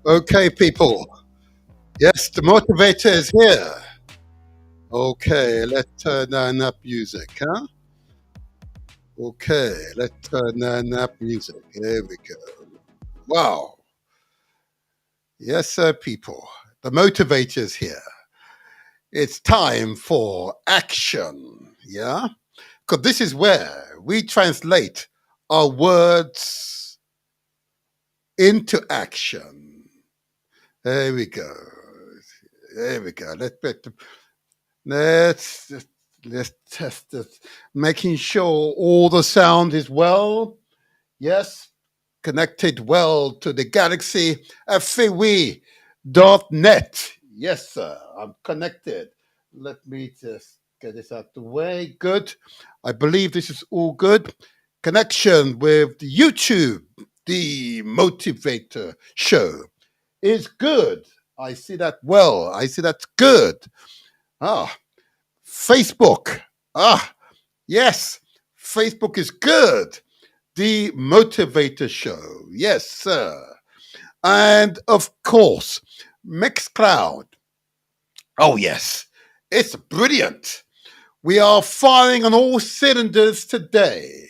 Okay, people. Yes, the motivator is here. Okay, let's turn up music, huh? Okay, let's turn up music. Here we go. Wow. Yes, sir, people. The motivator is here. It's time for action. Yeah? Because this is where we translate our words into action. There we go. There we go. Let's just, let's test it. Making sure all the sound is well. Yes, connected well to the Galaxy FAWE.net. Yes, sir. I'm connected. Let me just get this out the way. Good. I believe this is all good. Connection with the YouTube, the Motivator Show, is good. I see that well. I see that's good. Ah, Facebook. Ah, yes, Facebook is good. The Motivator Show. Yes, sir. And of course, Mixcloud. Oh, yes, it's brilliant. We are firing on all cylinders today.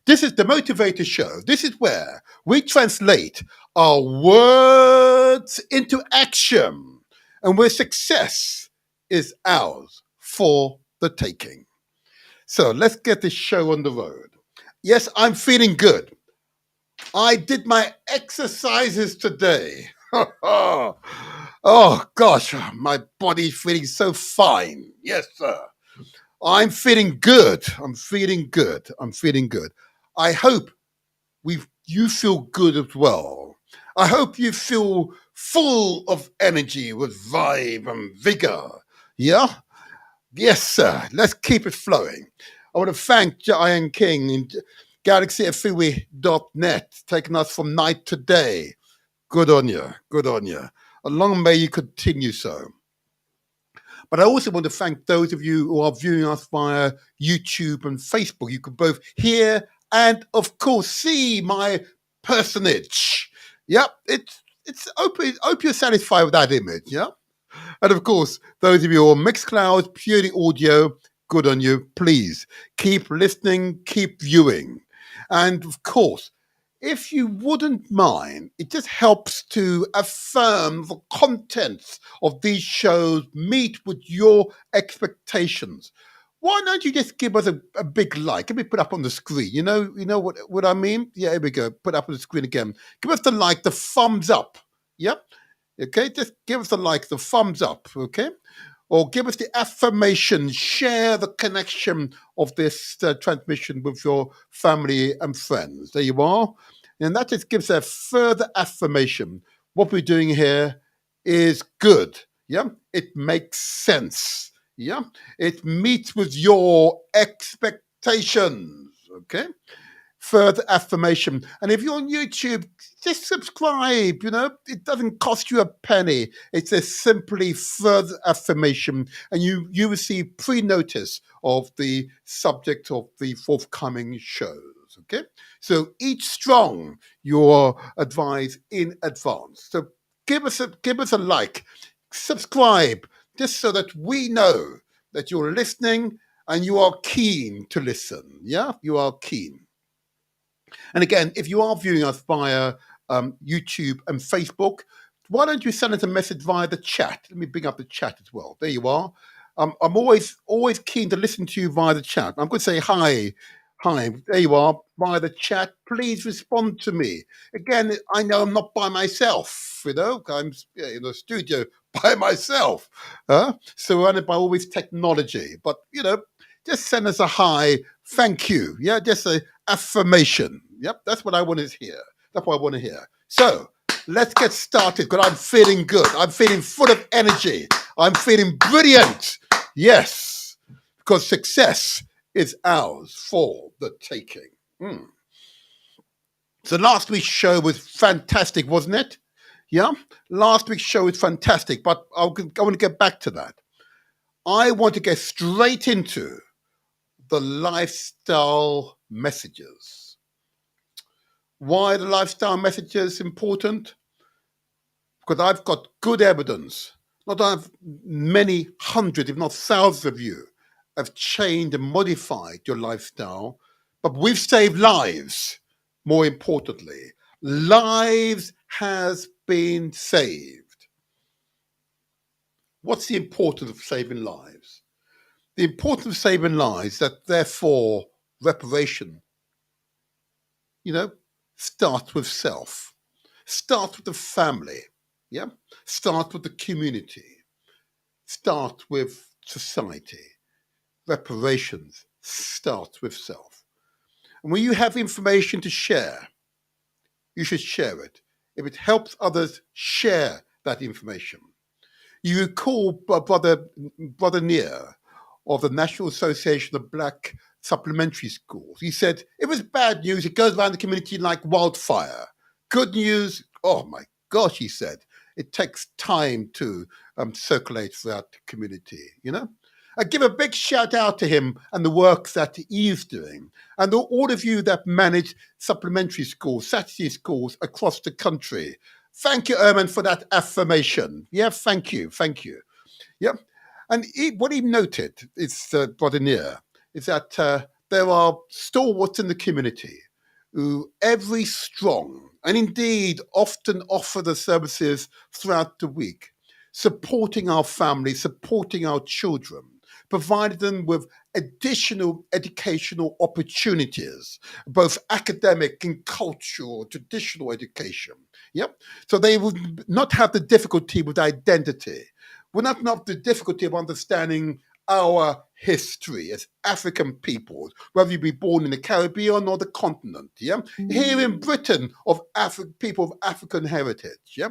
This is the Motivator Show. This is where we translate our words into action. and where success is ours for the taking. So let's get this show on the road. Yes, I'm feeling good. I did my exercises today. Oh gosh, my body's feeling so fine. Yes, sir. I'm feeling good. I'm feeling good. I'm feeling good. I hope you feel good as well. I hope you feel full of energy with vibe and vigor. Yeah? Yes, sir. Let's keep it flowing. I want to thank Giant King and GalaxyFreeway.net taking us from night to day. Good on you. Good on you. And long may you continue so. But I also want to thank those of you who are viewing us via YouTube and Facebook. You can both hear and, of course, see my personage. Yep, it's open. Hope you're satisfied with that image. Yeah, and of course, those of you on Mixcloud, purely audio, good on you. Please keep listening, keep viewing, and of course, if you wouldn't mind, it just helps to affirm the contents of these shows meet with your expectations. Why don't you just give us a big like? Let me put up on the screen. You know what I mean? Yeah, here we go. Put up on the screen again. Give us the like, the thumbs up. Yep. Okay, just give us the like, the thumbs up. Okay, or give us the affirmation, share the connection of this transmission with your family and friends. There you are. And that just gives a further affirmation. What we're doing here is good. Yeah. It makes sense. Yeah. It meets with your expectations. Okay, further affirmation. And if you're on YouTube, just subscribe. You know, it doesn't cost you a penny. It's a simply further affirmation, and you receive pre-notice of the subject of the forthcoming shows. Okay, so each strong, you're advised in advance. So give us a like, subscribe, just so that we know that you're listening and you are keen to listen. Yeah, you are keen. And again, if you are viewing us via YouTube and Facebook, why don't you send us a message via the chat? Let me bring up the chat as well. There you are. I'm always keen to listen to you via the chat. I'm going to say hi. Hi, there you are via the chat. Please respond to me. Again, I know I'm not by myself, you know, I'm in the studio by myself, surrounded by all this technology. But, you know, just send us a hi, thank you. Yeah, just a affirmation. Yep, that's what I want to hear. That's what I want to hear. So let's get started because I'm feeling good. I'm feeling full of energy. I'm feeling brilliant. Yes, because success is ours for the taking. Mm. So last week's show was fantastic, wasn't it? Yeah, last week's show was fantastic, but I want to get back to that. I want to get straight into the lifestyle messages. Why the lifestyle messages important? Because I've got good evidence. Not that I've many hundreds, if not thousands of you have changed and modified your lifestyle, but we've saved lives. More importantly, lives has been saved. What's the importance of saving lives? The importance of saving lives that therefore reparation, you know, starts with self, starts with the family, yeah, start with the community, start with society. Reparations start with self. And when you have information to share, you should share it. If it helps others, share that information. You recall Brother Near of the National Association of Black Supplementary Schools. He said, if it's bad news, it goes around the community like wildfire. Good news, oh my gosh, he said, it takes time to circulate throughout the community, you know? I give a big shout out to him and the work that he is doing. And all of you that manage supplementary schools, Saturday schools across the country. Thank you, Erman, for that affirmation. Yeah, thank you. Thank you. Yeah. And what he noted is, Bodinier, is that there are stalwarts in the community who every strong and indeed often offer the services throughout the week. supporting our families, supporting our children, providing them with additional educational opportunities, both academic and cultural, traditional education. Yep. So they would not have the difficulty with identity. Would not have the difficulty of understanding our history as African peoples, whether you be born in the Caribbean or the continent. Yeah. Here in Britain, of people of African heritage. Yeah.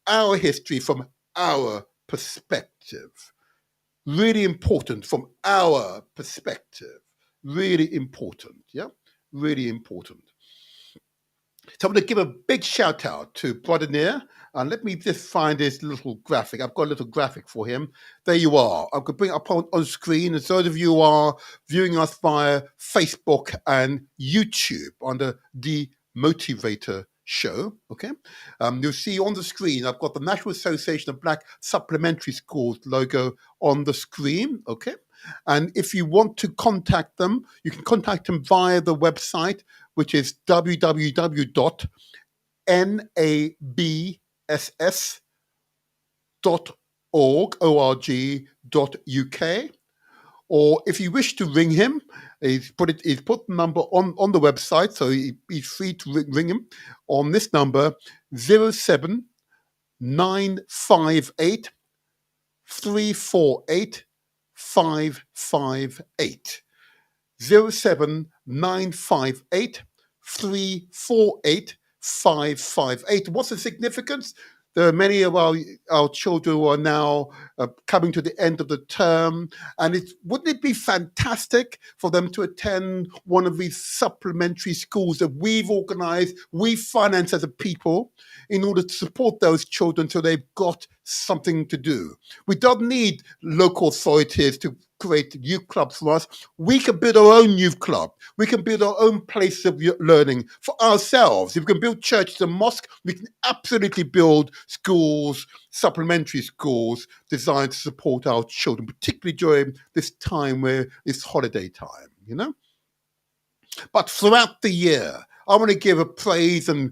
Our history from our perspective. Really important from our perspective. Really important. Yeah. Really important. So I'm going to give a big shout out to Brother Near. And let me just find this little graphic. I've got a little graphic for him. There you are. I could bring it up on screen. And those of you who are viewing us via Facebook and YouTube on the Motivator Show, okay? You'll see on the screen, I've got the National Association of Black Supplementary Schools logo on the screen, okay? And if you want to contact them, you can contact them via the website, which is www.nabss.org.uk. Or if you wish to ring him, he's put the number on the website, so he's free to ring him on this number 07958 348 558. 07958 348 558. What's the significance? There are many of our children who are now coming to the end of the term, and wouldn't it be fantastic for them to attend one of these supplementary schools that we've organized, we finance as a people, in order to support those children so they've got something to do. We don't need local authorities to create youth clubs for us. We can build our own youth club. We can build our own place of learning for ourselves. If we can build churches and mosques, we can absolutely build schools, supplementary schools designed to support our children, particularly during this time where it's holiday time, you know? But throughout the year, I want to give a praise and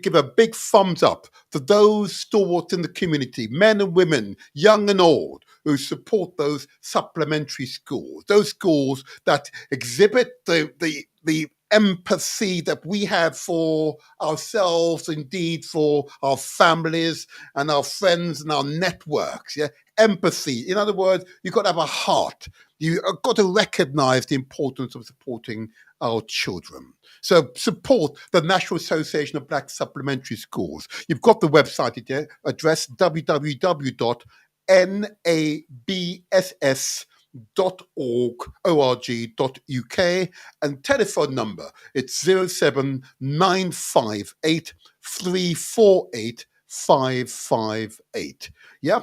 give a big thumbs up to those stalwarts in the community, men and women, young and old, who support those supplementary schools, those schools that exhibit the empathy that we have for ourselves, indeed for our families and our friends and our networks. Yeah, empathy. In other words, you've got to have a heart. You've got to recognize the importance of supporting our children. So support the National Association of Black Supplementary Schools. You've got the website address www.nabss.org.uk, and telephone number, it's 07958 348 558. Yeah.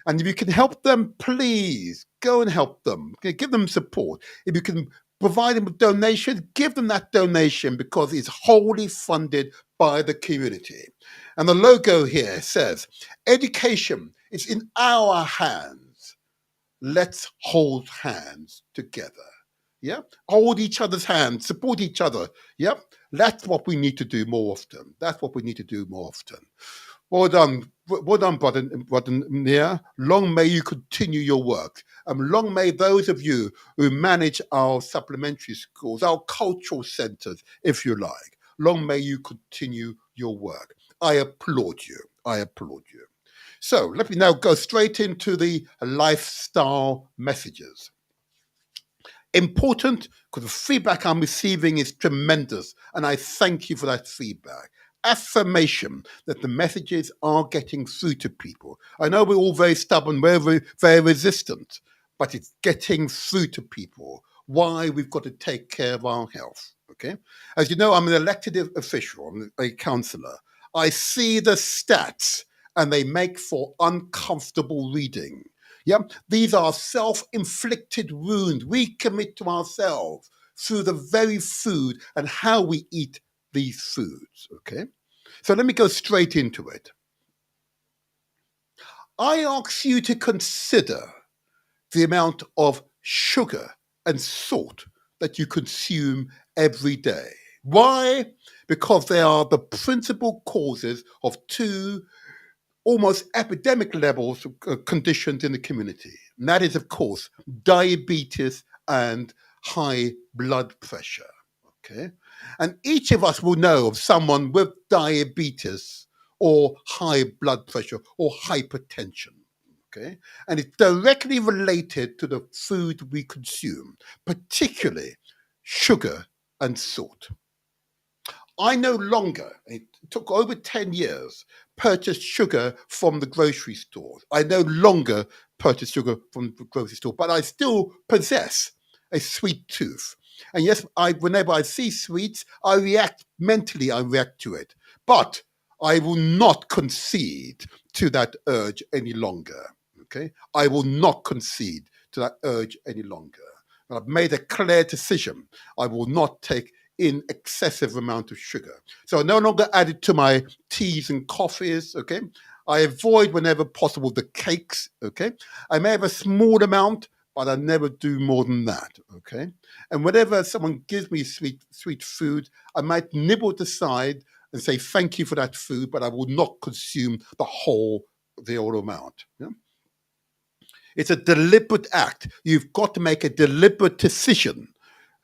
And if you can help them, please go and help them. Give them support. If you can provide them with donation, give them that donation, because it's wholly funded by the community. And the logo here says, education is in our hands. Let's hold hands together. Yeah, hold each other's hands, support each other. Yeah, that's what we need to do more often. That's what we need to do more often. Well done, brother Nia. Long may you continue your work. Long may those of you who manage our supplementary schools, our cultural centres, if you like, long may you continue your work. I applaud you. I applaud you. So let me now go straight into the lifestyle messages. Important, because the feedback I'm receiving is tremendous, and I thank you for that feedback. Affirmation that the messages are getting through to people. I know we're all very stubborn, we're very resistant, but it's getting through to people. Why we've got to take care of our health, okay? As you know, I'm an elected official, I'm a councillor. I see the stats, and they make for uncomfortable reading. Yeah, these are self-inflicted wounds we commit to ourselves through the very food and how we eat these foods, okay? So let me go straight into it. I ask you to consider the amount of sugar and salt that you consume every day. Why? Because they are the principal causes of two almost epidemic levels of conditions in the community. And that is, of course, diabetes and high blood pressure. Okay. And each of us will know of someone with diabetes or high blood pressure or hypertension. Okay. And it's directly related to the food we consume, particularly sugar and salt. I no longer, it took over 10 years, purchase sugar from the grocery store. I no longer purchase sugar from the grocery store, but I still possess a sweet tooth. And yes, whenever I see sweets, I react mentally, I react to it. But I will not concede to that urge any longer. Okay? I will not concede to that urge any longer. And I've made a clear decision. I will not take in excessive amount of sugar. So I no longer add it to my teas and coffees, okay? I avoid whenever possible the cakes, okay? I may have a small amount, but I never do more than that, okay? And whenever someone gives me sweet food, I might nibble at the side and say thank you for that food, but I will not consume the whole amount. Yeah? It's a deliberate act. You've got to make a deliberate decision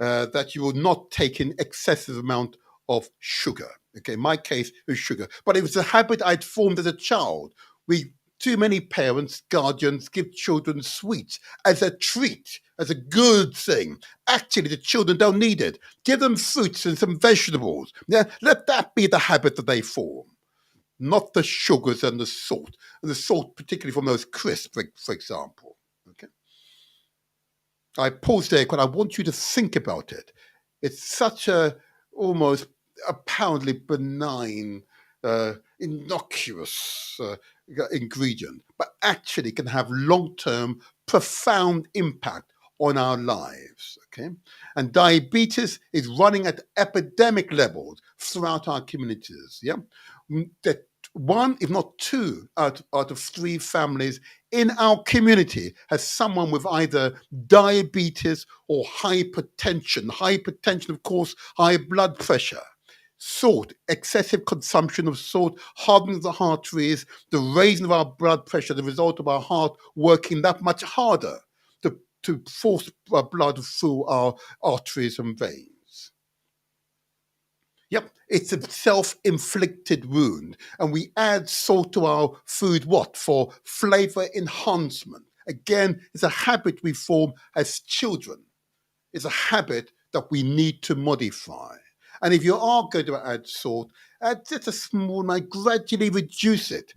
that you will not take in excessive amount of sugar. Okay, in my case, it was sugar. But it was a habit I'd formed as a child. Too many parents, guardians give children sweets as a treat, as a good thing. Actually, the children don't need it. Give them fruits and some vegetables. Yeah, let that be the habit that they form, not the sugars and the salt particularly from those crisps, for example. Okay. I pause there because I want you to think about it. It's such a almost apparently benign, innocuous ingredient, but actually can have long-term, profound impact on our lives. Okay, and diabetes is running at epidemic levels throughout our communities. Yeah, that one, if not two, out of three families in our community has someone with either diabetes or hypertension. Hypertension, of course, high blood pressure. Salt, excessive consumption of salt hardens the arteries, the raising of our blood pressure, the result of our heart working that much harder to force blood through our arteries and veins. Yep, it's a self-inflicted wound. And we add salt to our food, what? For flavor enhancement. Again, it's a habit we form as children. It's a habit that we need to modify. And if you are going to add salt, add just a small amount, gradually reduce it.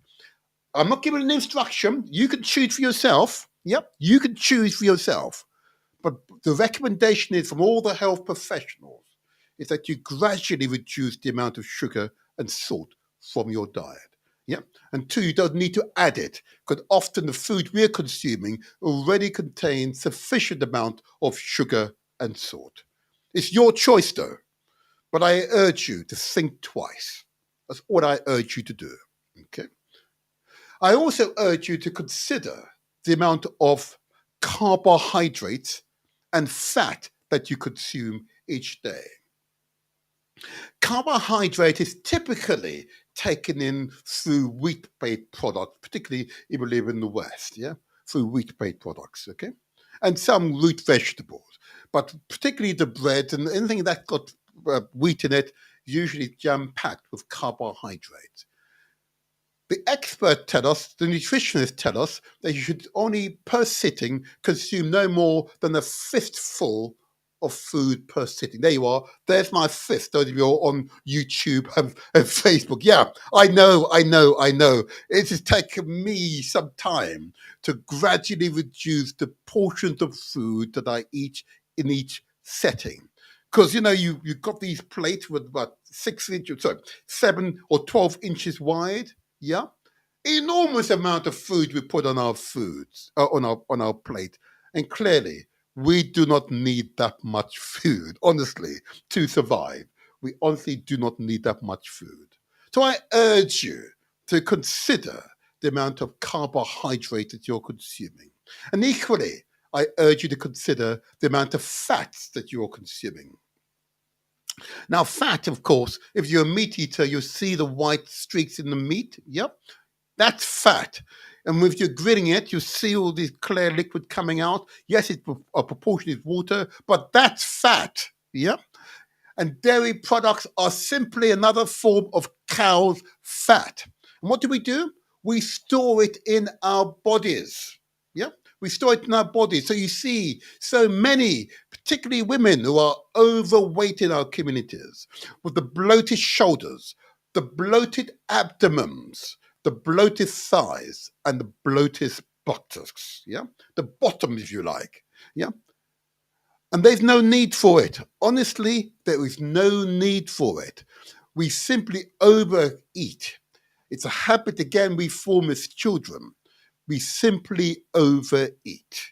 I'm not giving an instruction. You can choose for yourself. Yep, you can choose for yourself. But the recommendation is from all the health professionals is that you gradually reduce the amount of sugar and salt from your diet. Yeah. And two, you don't need to add it because often the food we're consuming already contains sufficient amount of sugar and salt. It's your choice though, but I urge you to think twice. That's what I urge you to do. Okay. I also urge you to consider the amount of carbohydrates and fat that you consume each day. Carbohydrate is typically taken in through wheat-based products, particularly if you live in the West, yeah, through wheat-based products, okay, and some root vegetables, but particularly the bread and anything that's got wheat in it, usually jam-packed with carbohydrates. The experts tell us, the nutritionists tell us, that you should only, per sitting, consume no more than a fistful of food per sitting. There you are. There's my fist. Those of you on YouTube and Facebook. Yeah, I know. It has taken me some time to gradually reduce the portions of food that I eat in each setting. Because, you've got these plates with about 7 or 12 inches wide. Yeah, enormous amount of food we put on our foods on our plate, and clearly we do not need that much food. Honestly, to survive, we honestly do not need that much food. So I urge you to consider the amount of carbohydrate that you're consuming, and equally, I urge you to consider the amount of fats that you're consuming. Now, fat, of course, if you're a meat eater, you'll see the white streaks in the meat. Yep. That's fat. And if you're grilling it, you see all this clear liquid coming out. Yes, it's a proportion is water, but that's fat. Yeah. And dairy products are simply another form of cow's fat. And what do? We store it in our bodies. Yeah, we store it in our bodies. So you see, so many, particularly women who are overweight in our communities, with the bloated shoulders, the bloated abdomens, the bloated thighs, and the bloated buttocks. Yeah, the bottom, if you like. Yeah, and there's no need for it. Honestly, there is no need for it. We simply overeat. It's a habit, again, we form as children. We simply overeat.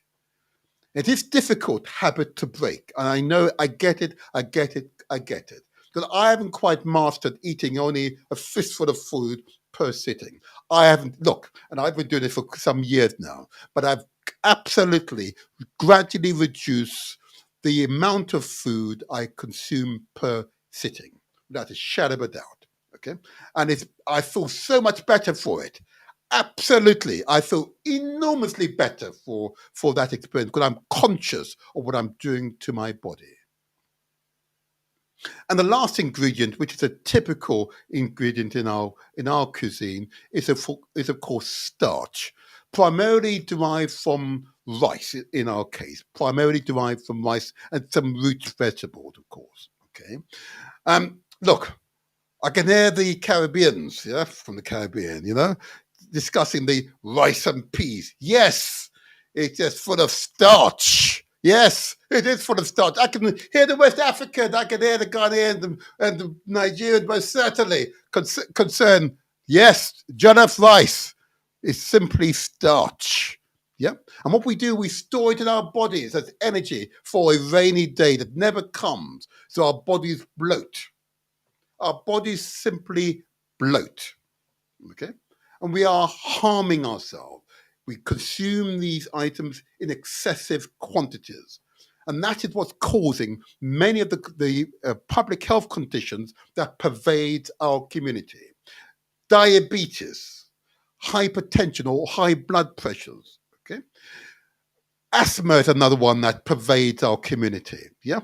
It is difficult habit to break. And I know, I get it, I get it, I get it. Because I haven't quite mastered eating only a fistful of food per sitting. I haven't, look, and I've been doing it for some years now, but I've absolutely gradually reduced the amount of food I consume per sitting, without a shadow of a doubt. Okay. And I feel so much better for it. Absolutely. I feel enormously better for that experience because I'm conscious of what I'm doing to my body. And the last ingredient, which is a typical ingredient in our cuisine, is of course starch, primarily derived from rice. In our case, primarily derived from rice and some root vegetables, of course. Okay. Look, I can hear the Caribbeans, yeah, from the Caribbean, discussing the rice and peas. Yes, it's just full of starch. Yes, it is full of starch. I can hear the West Africans, I can hear the Ghanaians and the Nigerians most certainly concerned. Yes, jollof rice is simply starch. Yeah. And what we do, we store it in our bodies as energy for a rainy day that never comes. So our bodies bloat. Our bodies simply bloat. Okay. And we are harming ourselves. We consume these items in excessive quantities. And that is what's causing many of the public health conditions that pervade our community. Diabetes, hypertension or high blood pressures. Okay. Asthma is another one that pervades our community. Yeah.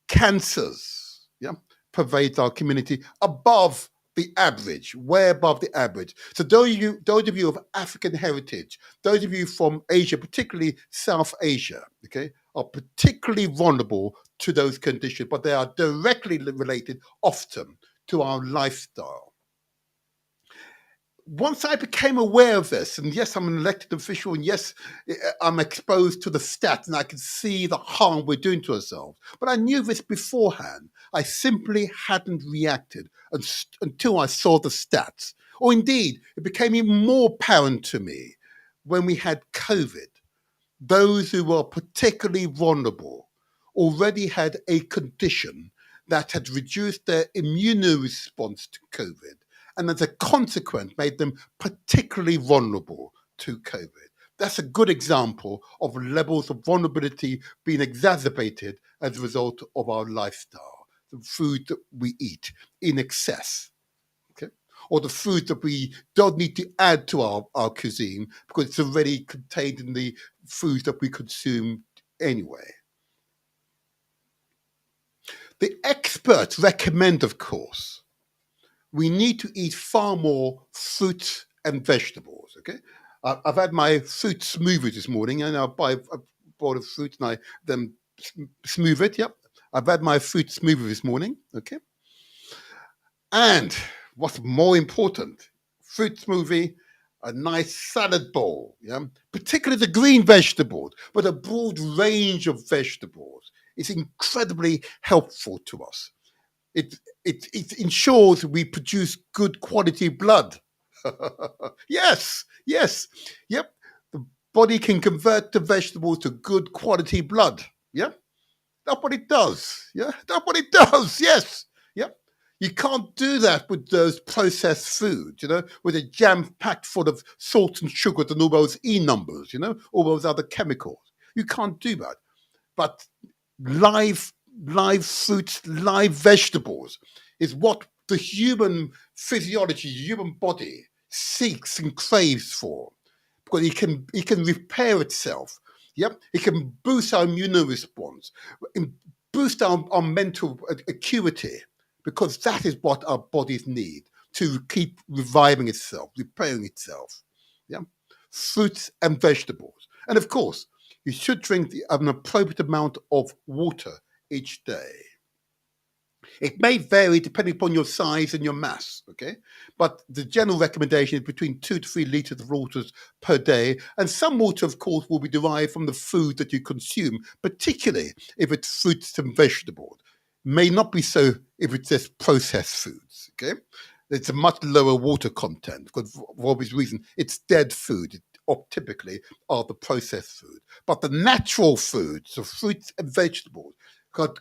Cancers. Yeah. Pervades our community above the average, way above the average. So those of you of African heritage, those of you from Asia, particularly South Asia, okay, are particularly vulnerable to those conditions, but they are directly related often to our lifestyle. Once I became aware of this, and yes, I'm an elected official, and yes, I'm exposed to the stats, and I can see the harm we're doing to ourselves. But I knew this beforehand. I simply hadn't reacted until I saw the stats. Or indeed, it became even more apparent to me when we had COVID. Those who were particularly vulnerable already had a condition that had reduced their immune response to COVID, and as a consequence made them particularly vulnerable to COVID. That's a good example of levels of vulnerability being exacerbated as a result of our lifestyle, the food that we eat in excess. Okay. Or the food that we don't need to add to our cuisine because it's already contained in the foods that we consume anyway. The experts recommend, of course, we need to eat far more fruits and vegetables. Okay, I've had my fruit smoothie this morning, and I bought a fruit and I then smooth it. Yep, I've had my fruit smoothie this morning. Okay, and what's more important, fruit smoothie, a nice salad bowl. Yeah, particularly the green vegetables, but a broad range of vegetables. It's incredibly helpful to us. It ensures we produce good quality blood. Yes, yes, yep. The body can convert the vegetables to good quality blood. Yeah, that's what it does. Yeah, that's what it does. Yes, yep. You can't do that with those processed foods, with a jam packed full of salt and sugar and all those E numbers, all those other chemicals. You can't do that. But live fruits, live vegetables is what the human physiology, human body seeks and craves for, because it can repair itself. Yep, it can boost our immune response, and boost our mental acuity, because that is what our bodies need to keep reviving itself, repairing itself. Yeah, fruits and vegetables, and of course, you should drink an appropriate amount of water each day. It may vary depending upon your size and your mass, okay? But the general recommendation is between 2 to 3 liters of water per day. And some water, of course, will be derived from the food that you consume, particularly if it's fruits and vegetables. May not be so if it's just processed foods, okay? It's a much lower water content because, for obvious reason, it's dead food. Typically are the processed food. But the natural foods, so fruits and vegetables, could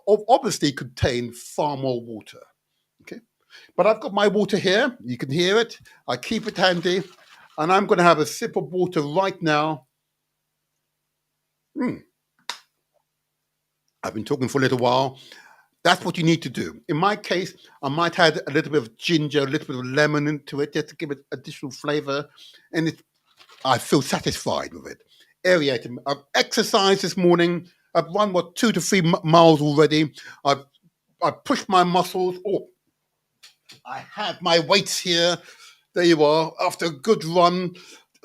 obviously contain far more water. Okay, but I've got my water here. You can hear it. I keep it handy, and I'm going to have a sip of water right now. I've been talking for a little while. That's what you need to do. In my case, I might add a little bit of ginger, a little bit of lemon into it, just to give it additional flavor, and I feel satisfied with it. Aerating. I've exercised this morning. I've run 2 to 3 miles already. I've pushed my muscles. Oh, I have my weights here. There you are. After a good run,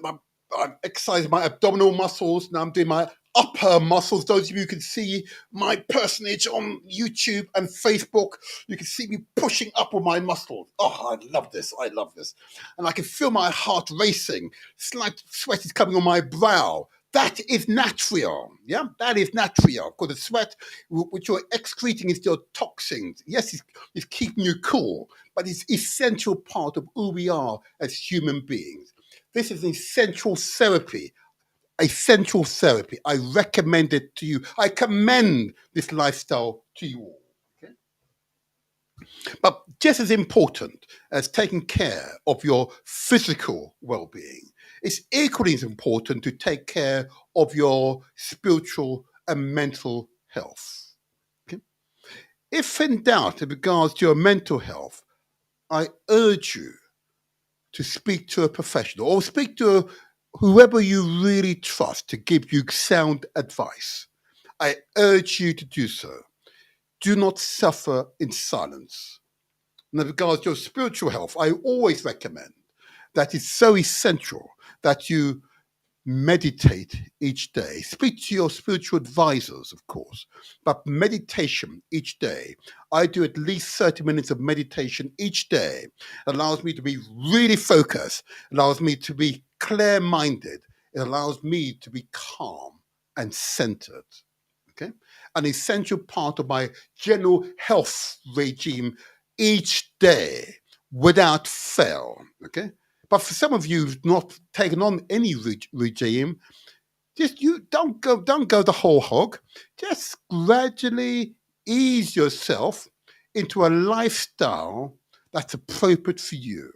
I'm exercising my abdominal muscles. Now I'm doing my upper muscles. Those of you who can see my personage on YouTube and Facebook, you can see me pushing up on my muscles. Oh, I love this. I love this. And I can feel my heart racing. Slight sweat is coming on my brow. That is natrium. Yeah, that is natrium. Because the sweat, which you're excreting, is your toxins. Yes, it's keeping you cool, but it's essential part of who we are as human beings. This is an essential therapy. Essential therapy. I recommend it to you. I commend this lifestyle to you all. Okay? But just as important as taking care of your physical well-being, it's equally as important to take care of your spiritual and mental health. Okay? If in doubt in regards to your mental health, I urge you to speak to a professional or speak to whoever you really trust to give you sound advice. I urge you to do so. Do not suffer in silence. And in regards to your spiritual health, I always recommend that it's so essential that you meditate each day. Speak to your spiritual advisors, of course, but meditation each day. I do at least 30 minutes of meditation each day. It allows me to be really focused, allows me to be clear-minded, it allows me to be calm and centered. Okay? An essential part of my general health regime each day without fail. Okay? But for some of you who've not taken on any regime, just you don't go the whole hog. Just gradually ease yourself into a lifestyle that's appropriate for you.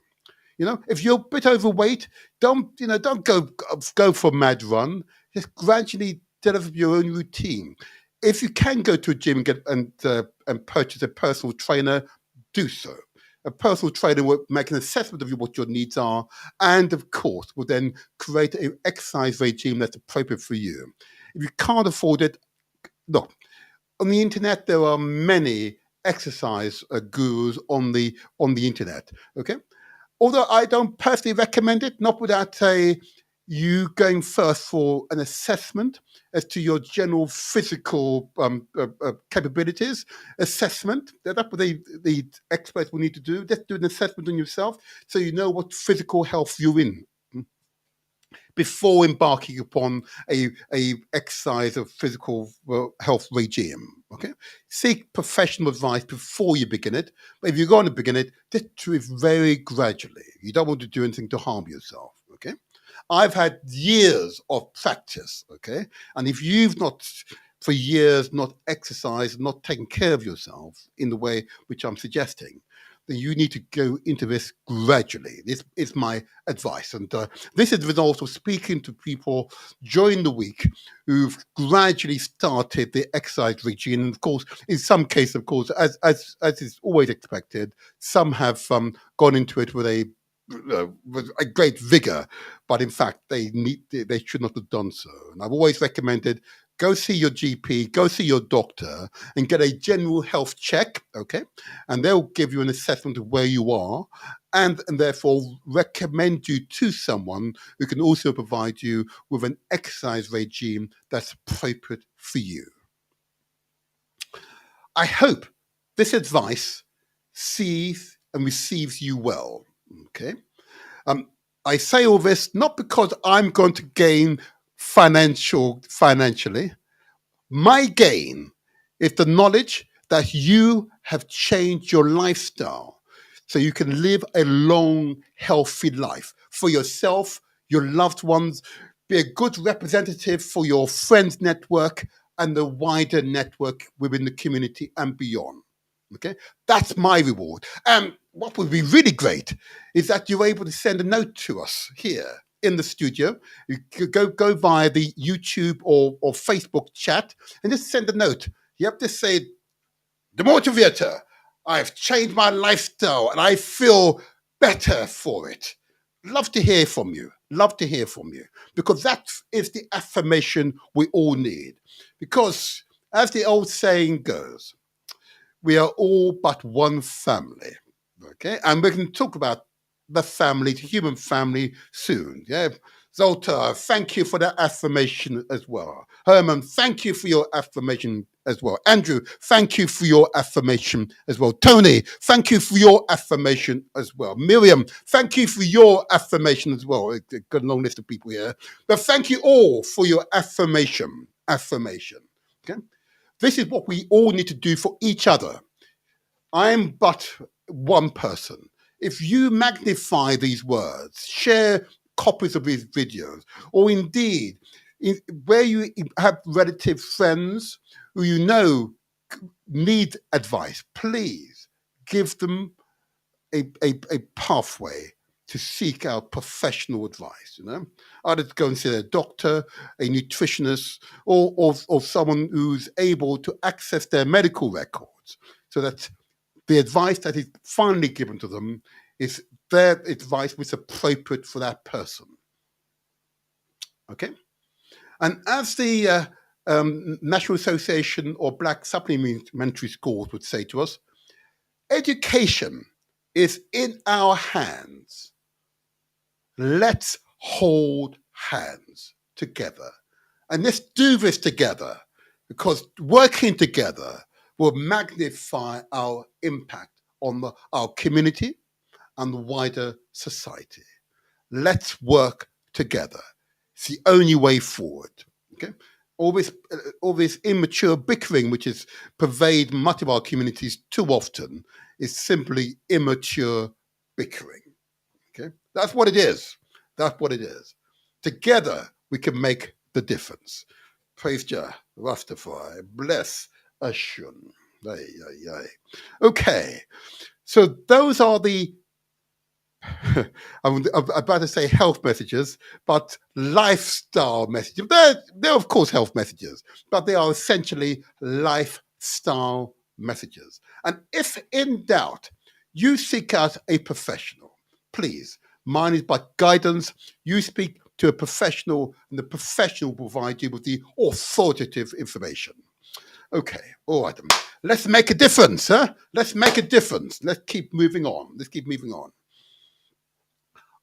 You know, if you're a bit overweight, don't go for a mad run. Just gradually develop your own routine. If you can go to a gym and and purchase a personal trainer, do so. A personal trainer will make an assessment of what your needs are, and of course, will then create an exercise regime that's appropriate for you. If you can't afford it, look, on the internet there are many exercise gurus on the internet. Okay, although I don't personally recommend it, not without you going first for an assessment as to your general physical capabilities. Assessment, that's what the experts will need to do. Just do an assessment on yourself so you know what physical health you're in before embarking upon a exercise of physical health regime. Okay, seek professional advice before you begin it. But if you're going to begin it, just do it very gradually. You don't want to do anything to harm yourself. Okay, I've had years of practice. Okay, and if you've not for years not exercised, not taken care of yourself in the way which I'm suggesting, then you need to go into this gradually. This is my advice. And this is the result of speaking to people during the week who've gradually started the exercise regime. And of course, in some cases, of course, as is always expected, some have gone into it with a with a great vigor, but in fact they should not have done so. And I've always recommended go see your GP, go see your doctor, and get a general health check. Okay, and they'll give you an assessment of where you are, and therefore recommend you to someone who can also provide you with an exercise regime that's appropriate for you. I hope this advice sees and receives you well. Okay. Um, I say all this not because I'm going to gain financially. My gain is the knowledge that you have changed your lifestyle so you can live a long, healthy life for yourself, your loved ones, be a good representative for your friends network and the wider network within the community and beyond. Okay, that's my reward. And what would be really great is that you're able to send a note to us here in the studio. You could go via the YouTube or Facebook chat and just send a note. You have to say, Demotivator, I've changed my lifestyle and I feel better for it. Love to hear from you. Love to hear from you. Because that is the affirmation we all need. Because as the old saying goes, we are all but one family. Okay, and we can talk about the family, the human family, soon. Yeah, Zolta, thank you for that affirmation as well. Herman, thank you for your affirmation as well. Andrew, thank you for your affirmation as well. Tony, thank you for your affirmation as well. Miriam, thank you for your affirmation as well. Got a long list of people here, but thank you all for your affirmation. Affirmation. Okay, this is what we all need to do for each other. I'm but one person. If you magnify these words, share copies of these videos, or indeed, where you have relative friends who you know need advice, please give them a pathway to seek out professional advice. You know, either to go and see a doctor, a nutritionist, or someone who's able to access their medical records, so that the advice that is finally given to them is their advice which is appropriate for that person. Okay? And as the National Association or Black Supplementary Schools would say to us, education is in our hands. Let's hold hands together. And let's do this together, because working together will magnify our impact on our community and the wider society. Let's work together. It's the only way forward. Okay, all this immature bickering, which is pervade much of our communities too often, is simply immature bickering. Okay, that's what it is. That's what it is. Together we can make the difference. Praise Jah, Rastafari, bless Ashun. Ay, ay, ay. Okay, so those are the I'm about to say health messages, but lifestyle messages. They're of course health messages, but they are essentially lifestyle messages. And if in doubt, you seek out a professional. Please, mine is by guidance. You speak to a professional, and the professional will provide you with the authoritative information. Okay, all right. Let's make a difference, huh? Let's make a difference. Let's keep moving on. Let's keep moving on.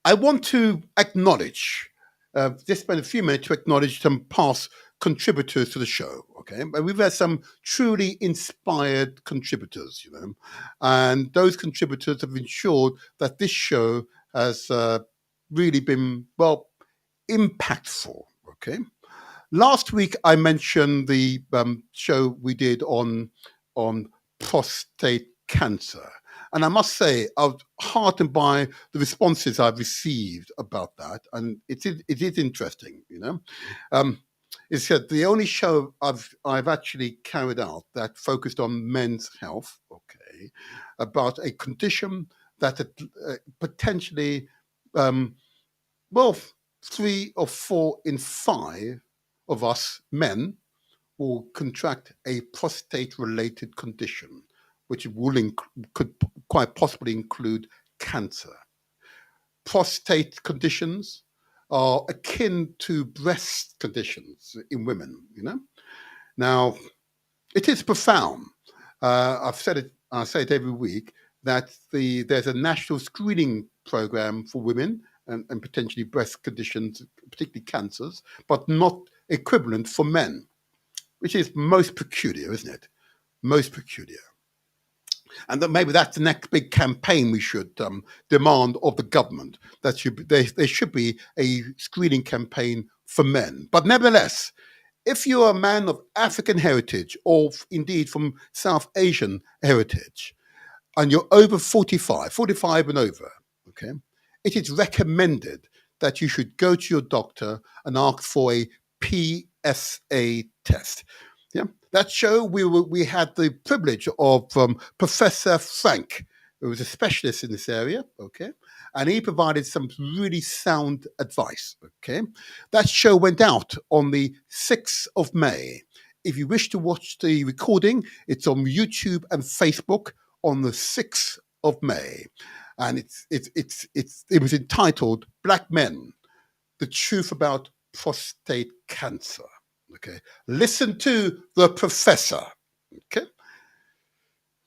I want to acknowledge, just spend a few minutes to acknowledge some past contributors to the show. Okay, and we've had some truly inspired contributors, you know, and those contributors have ensured that this show has really been well impactful. Okay, last week I mentioned the show we did on prostate cancer. And I must say, I was heartened by the responses I've received about that, and it is interesting. You know, it's the only show I've actually carried out that focused on men's health. Okay, about a condition that potentially, well, 3 or 4 in 5 of us men will contract a prostate-related condition, which could quite possibly include cancer. prostate conditions are akin to breast conditions in women, you know. Now, it is profound. I've said it, I say it every week, that there's a national screening program for women and potentially breast conditions, particularly cancers, but not equivalent for men, which is most peculiar, isn't it? Most peculiar. And that maybe that's the next big campaign we should demand of the government. That should be, there should be a screening campaign for men. But nevertheless, if you're a man of African heritage or indeed from South Asian heritage, and you're over 45, 45 and over, okay, it is recommended that you should go to your doctor and ask for a PSA test. Yeah, that show we had the privilege of Professor Frank, who was a specialist in this area. Okay, and he provided some really sound advice. Okay, that show went out on the 6th of May. If you wish to watch the recording, it's on YouTube and Facebook on the 6th of May, and it was entitled "Black Men: The Truth About Prostate Cancer." Okay, listen to the professor. Okay,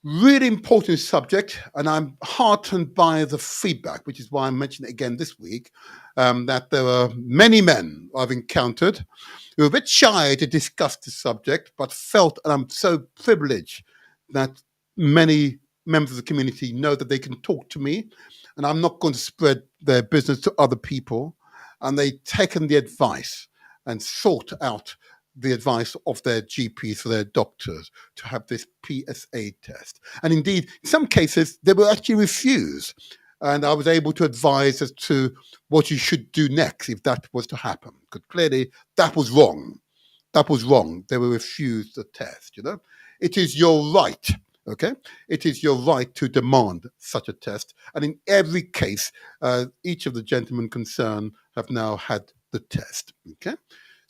really important subject, and I'm heartened by the feedback, which is why I mentioned it again this week. That there are many men I've encountered who are a bit shy to discuss the subject, but felt, and I'm so privileged that many members of the community know that they can talk to me, and I'm not going to spread their business to other people. And they've taken the advice and sought out the advice of their GPs, for their doctors, to have this PSA test. And indeed, in some cases, they were actually refused. And I was able to advise as to what you should do next if that was to happen. Because clearly, that was wrong. That was wrong. They were refused the test, you know. It is your right, okay? It is your right to demand such a test. And in every case, each of the gentlemen concerned have now had the test, okay?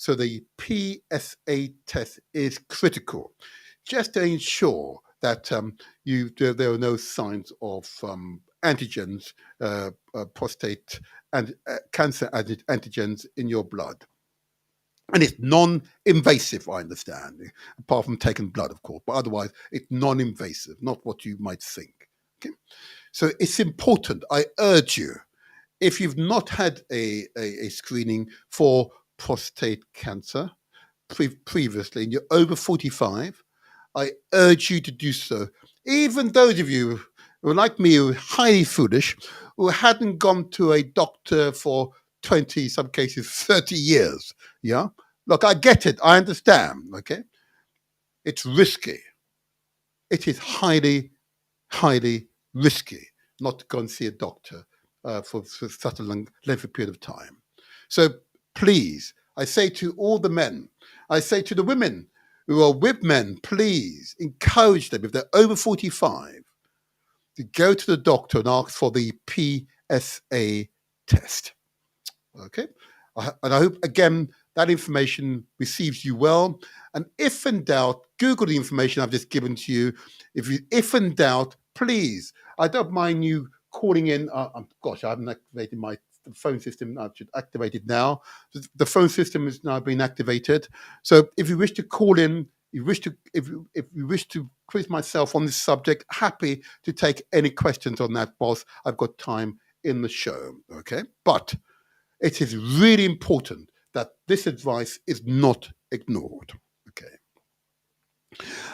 So the PSA test is critical, just to ensure that there are no signs of antigens, prostate and cancer antigens in your blood. And it's non-invasive, I understand, apart from taking blood, of course. But otherwise, it's non-invasive, not what you might think. Okay? So it's important. I urge you, if you've not had a screening for prostate cancer previously and you're over 45, I urge you to do so. Even those of you who are like me, who are highly foolish, who hadn't gone to a doctor for 20, some cases 30 years. Yeah. Look, I get it. I understand. Okay. It's risky. It is highly, highly risky not to go and see a doctor for such a long, lengthy period of time. So please, I say to all the men, I say to the women who are with men, please encourage them, if they're over 45, to go to the doctor and ask for the PSA test. Okay? And I hope, again, that information receives you well. And if in doubt, Google the information I've just given to you. If in doubt, please, I don't mind you calling in. Gosh, I haven't activated my phone system. I should activate it now. The phone system has now been activated. So if you wish to call in, if you wish to quiz myself on this subject, happy to take any questions on that whilst I've got time in the show. Okay, but it is really important that this advice is not ignored. Okay.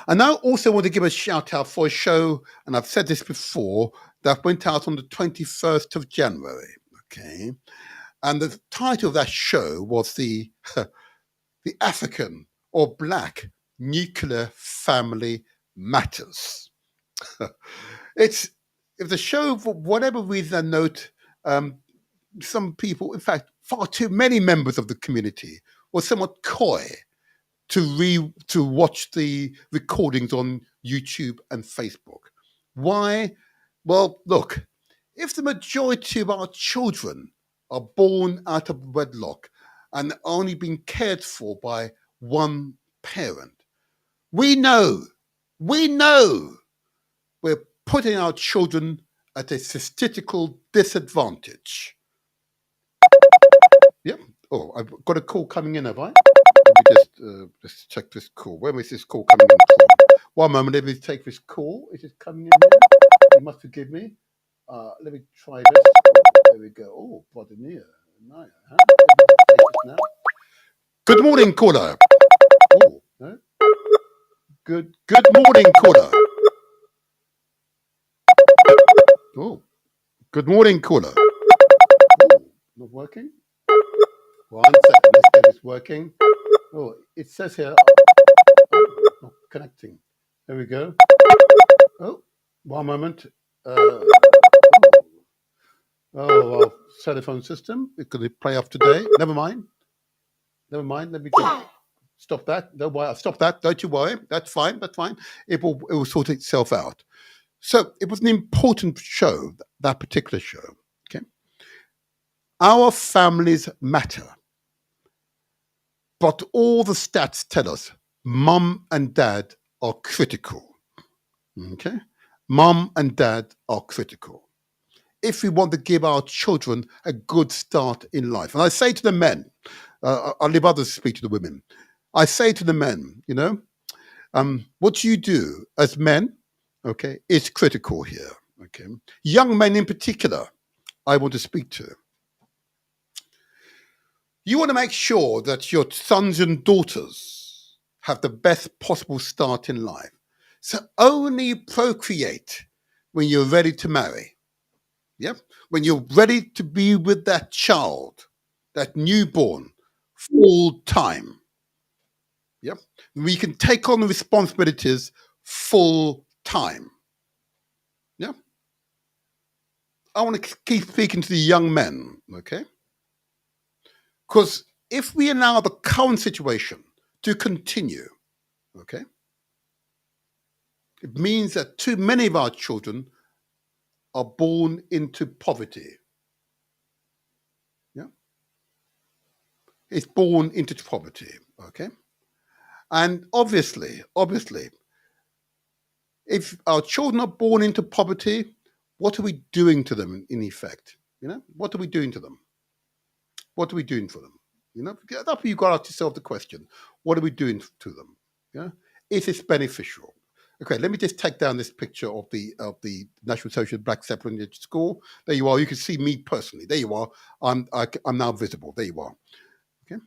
And I also want to give a shout out for a show, and I've said this before, that went out on the 21st of January. Okay. And the title of that show was the African or Black Nuclear Family Matters. If the show, for whatever reason, I note, some people, in fact, far too many members of the community, were somewhat coy to watch the recordings on YouTube and Facebook. Why? Well, look, if the majority of our children are born out of wedlock and only being cared for by one parent, we know we're putting our children at a statistical disadvantage. Oh, I've got a call coming in, have I? Let me just check this call. Where is this call coming in from? One moment, let me take this call. Is it coming in here? You must forgive me. Let me try this. Oh, there we go. Oh, pardon me. No, huh? Let me just take this now. Good morning, caller. Oh, no. Good morning, caller. Oh, good morning, caller. Oh, not working? 1 second. Let's get this working. Oh, it says here. Oh, not connecting. There we go. Oh, 1 moment. Oh, our telephone system. It could play off today. Never mind. Never mind. Let me just stop that. Don't worry. I'll stop that. Don't you worry. That's fine. That's fine. It will sort itself out. So it was an important show, that particular show. Okay. Our families matter, but all the stats tell us mum and dad are critical. Okay. Mum and dad are critical if we want to give our children a good start in life. And I say to the men, I'll leave others speak to the women. I say to the men, what you do as men, okay, is critical here. Okay. Young men in particular, I want to speak to. You want to make sure that your sons and daughters have the best possible start in life. So only procreate when you're ready to marry. Yep. When you're ready to be with that child, that newborn, full time. Yep. We can take on the responsibilities full time. Yeah. I want to keep speaking to the young men, okay? Because if we allow the current situation to continue, okay, it means that too many of our children are born into poverty. Yeah. It's born into poverty, okay? And obviously, if our children are born into poverty, what are we doing to them in effect? What are we doing to them? What are we doing for them? That's where you've got to ask yourself the question: what are we doing to them? Yeah, is this beneficial? Okay, let me just take down this picture of the National Socialist Black Zeppelin School. There you are. You can see me personally. There you are. I'm now visible. There you are. Okay.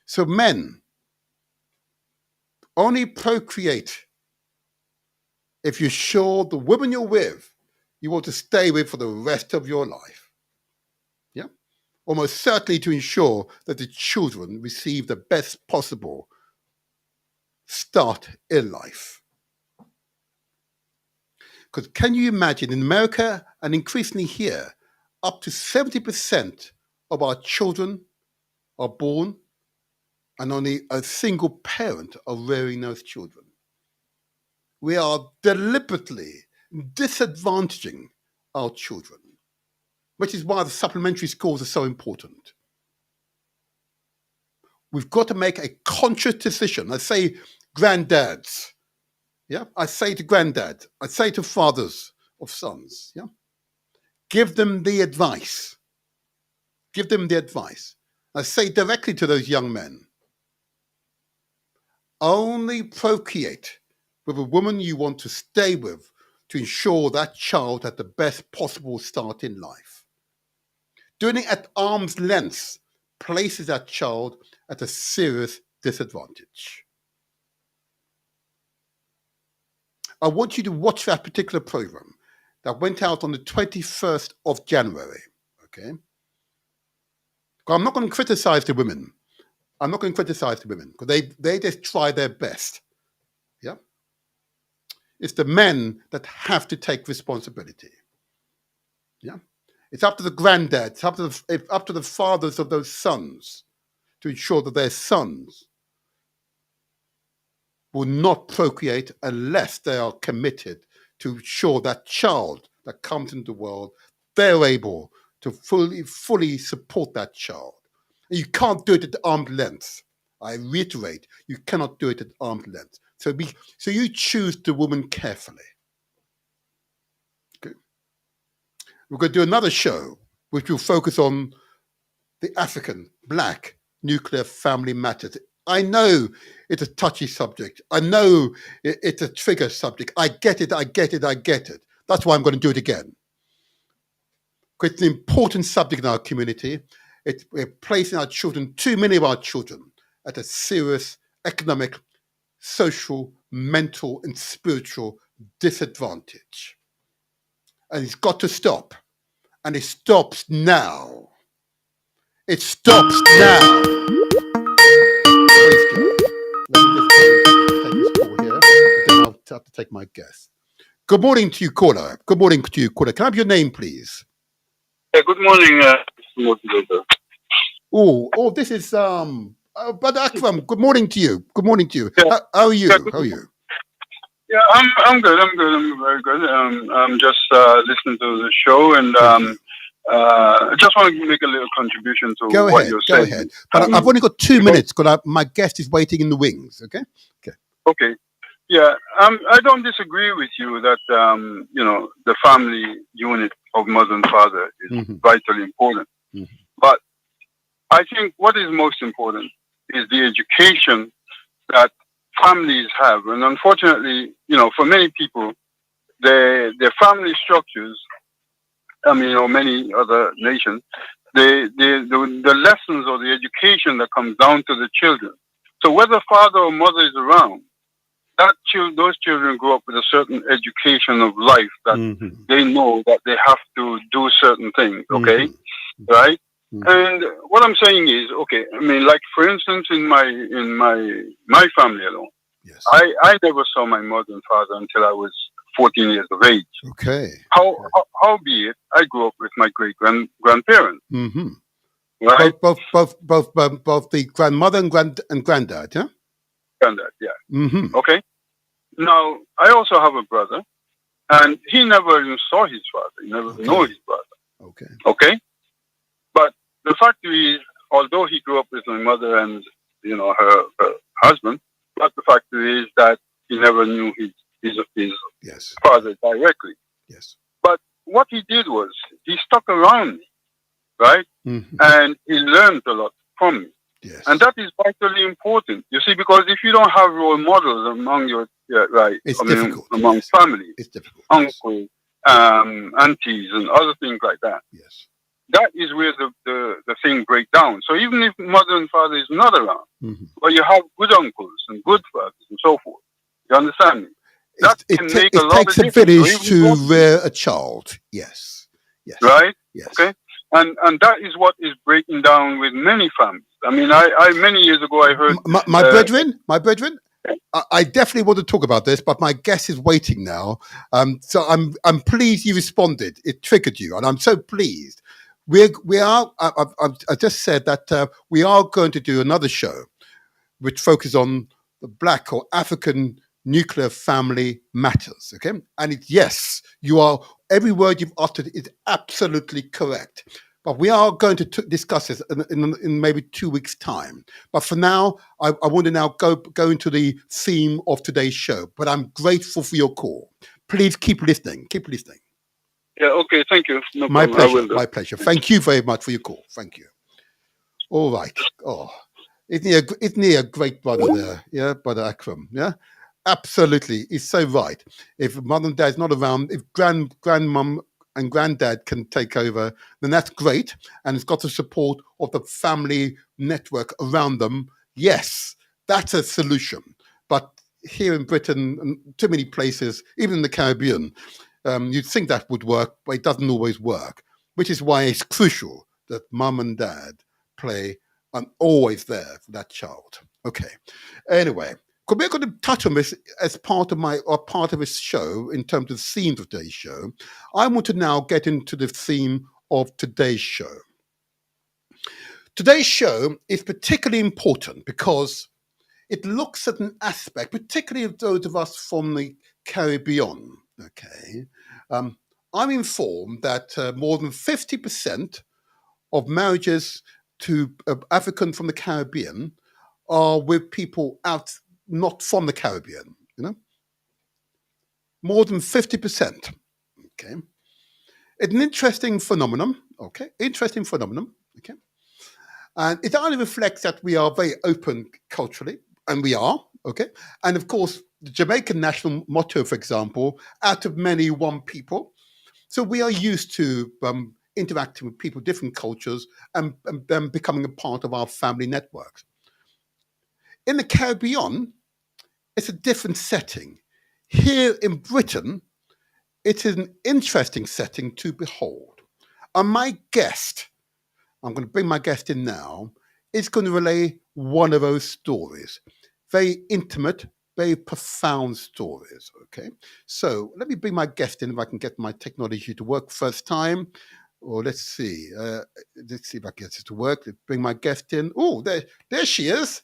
So men only procreate if you're sure the woman you're with you want to stay with for the rest of your life. Yeah. Almost certainly to ensure that the children receive the best possible start in life. Because can you imagine in America and increasingly here, up to 70% of our children are born and only a single parent are rearing those children. We are deliberately disadvantaging our children, which is why the supplementary schools are so important. We've got to make a conscious decision. I say granddads, yeah? I say to granddad, I say to fathers of sons, yeah? Give them the advice. Give them the advice. I say directly to those young men, only procreate with a woman you want to stay with to ensure that child had the best possible start in life. Doing it at arm's length places that child at a serious disadvantage. I want you to watch that particular program that went out on the 21st of January, okay? I'm not going to criticize the women. I'm not going to criticize the women because they just try their best. Yeah. It's the men that have to take responsibility. Yeah. It's up to the granddads, it's up to the fathers of those sons to ensure that their sons will not procreate unless they are committed to ensure that child that comes into the world, they're able to fully support that child. And you can't do it at arm's length. I reiterate, you cannot do it at arm's length. So you choose the woman carefully. Okay. We're going to do another show which will focus on the African Black nuclear family matters. I know it's a touchy subject. I know it's a trigger subject. I get it. I get it. I get it. That's why I'm going to do it again. It's an important subject in our community. We're placing our children, too many of our children, at a serious economic, social, mental, and spiritual disadvantage. And it's got to stop. And it stops now. It stops now. Praise God. Let me just take this call here, and then I'll have to take my guess. Good morning to you, caller. Good morning to you, caller. Can I have your name, please? Yeah, good morning, Mr. Motivator. Oh, this is Brother Akram. Good morning to you. Good morning to you. Yeah, How are you? yeah, How are you? yeah. I'm good. I'm good. I'm very good. I'm just listening to the show, and Thank you. I just want to make a little contribution to Go what ahead. you're Go saying. ahead. But I've only got 2 minutes because my guest is waiting in the wings. Okay. Okay. Okay. Yeah. I don't disagree with you that the family unit of mother and father is Mm-hmm. vitally important. Mm-hmm. But I think what is most important is the education that families have, and unfortunately, for many people, their family structures. I mean, or many other nations, the lessons or the education that comes down to the children. So whether father or mother is around, those children grow up with a certain education of life that Mm-hmm. they know that they have to do certain things. Okay, Mm-hmm. right? Mm-hmm. And what I'm saying is, okay, I mean, like for instance, in my family alone, Yes. I never saw my mother and father until I was 14 years of age. Okay. Howbeit, I grew up with my great grandparents. Mm-hmm. Right? Both the grandmother and granddad, yeah? Granddad, yeah. Mm-hmm. Okay. Now, I also have a brother, and he never even saw his father. He never knew his brother. Okay. Okay. But the fact is, although he grew up with my mother and her husband, but the fact is that he never knew his Yes. father directly. Yes. But what he did was he stuck around me, right? Mm-hmm. And he learned a lot from me. Yes. And that is vitally important, you see, because if you don't have role models among your difficult. among Yes. family, It's difficult. uncles, aunties, and other things like that, Yes. that is where the thing breaks down. So even if mother and father is not around, Mm-hmm. but you have good uncles and good fathers and so forth, you understand me? That can make a lot takes of a difference. village So to rear a child. Yes. Yes. right? Yes. Okay. And that is what is breaking down with many families. I mean, I many years ago I heard my brethren. I definitely want to talk about this, but my guest is waiting now. So I'm pleased you responded. It triggered you, and I'm so pleased. We are. I just said that we are going to do another show, which focuses on the Black or African nuclear family matters. Okay, and yes, you are. Every word you've uttered is absolutely correct. But we are going to discuss this in maybe 2 weeks' time. But for now, I want to now go into the theme of today's show. But I'm grateful for your call. Please keep listening. Keep listening. Yeah, okay, thank you. No My problem. I pleasure. will do. My pleasure. Thank you very much for your call. Thank you. All right. Oh, isn't he a great brother there? Yeah, Brother Akram. Yeah, absolutely. He's so right. If mom and dad's not around, if grandmum and granddad can take over, then that's great. And it's got the support of the family network around them. Yes, that's a solution. But here in Britain, and too many places, even in the Caribbean, you'd think that would work, but it doesn't always work, which is why it's crucial that mum and dad play and always there for that child. Okay. Anyway, we're going to touch on this as part of this show in terms of the themes of today's show. I want to now get into the theme of today's show. Today's show is particularly important because it looks at an aspect, particularly of those of us from the Caribbean. Okay. I'm informed that more than 50% of marriages to African from the Caribbean are with people out not from the Caribbean, more than 50%. Okay. It's an interesting phenomenon. Okay. Interesting phenomenon. Okay. And it only reflects that we are very open culturally, and we are, okay? And of course, the Jamaican national motto, for example, out of many, one people. So we are used to interacting with people, different cultures, and them becoming a part of our family networks. In the Caribbean, it's a different setting. Here in Britain, it is an interesting setting to behold. And my guest, I'm going to bring my guest in now, is going to relay one of those stories. Very intimate, very profound stories. Okay. So let me bring my guest in if I can get my technology to work first time. Or let's see. Let's see if I can get it to work. Let's bring my guest in. Oh, there she is.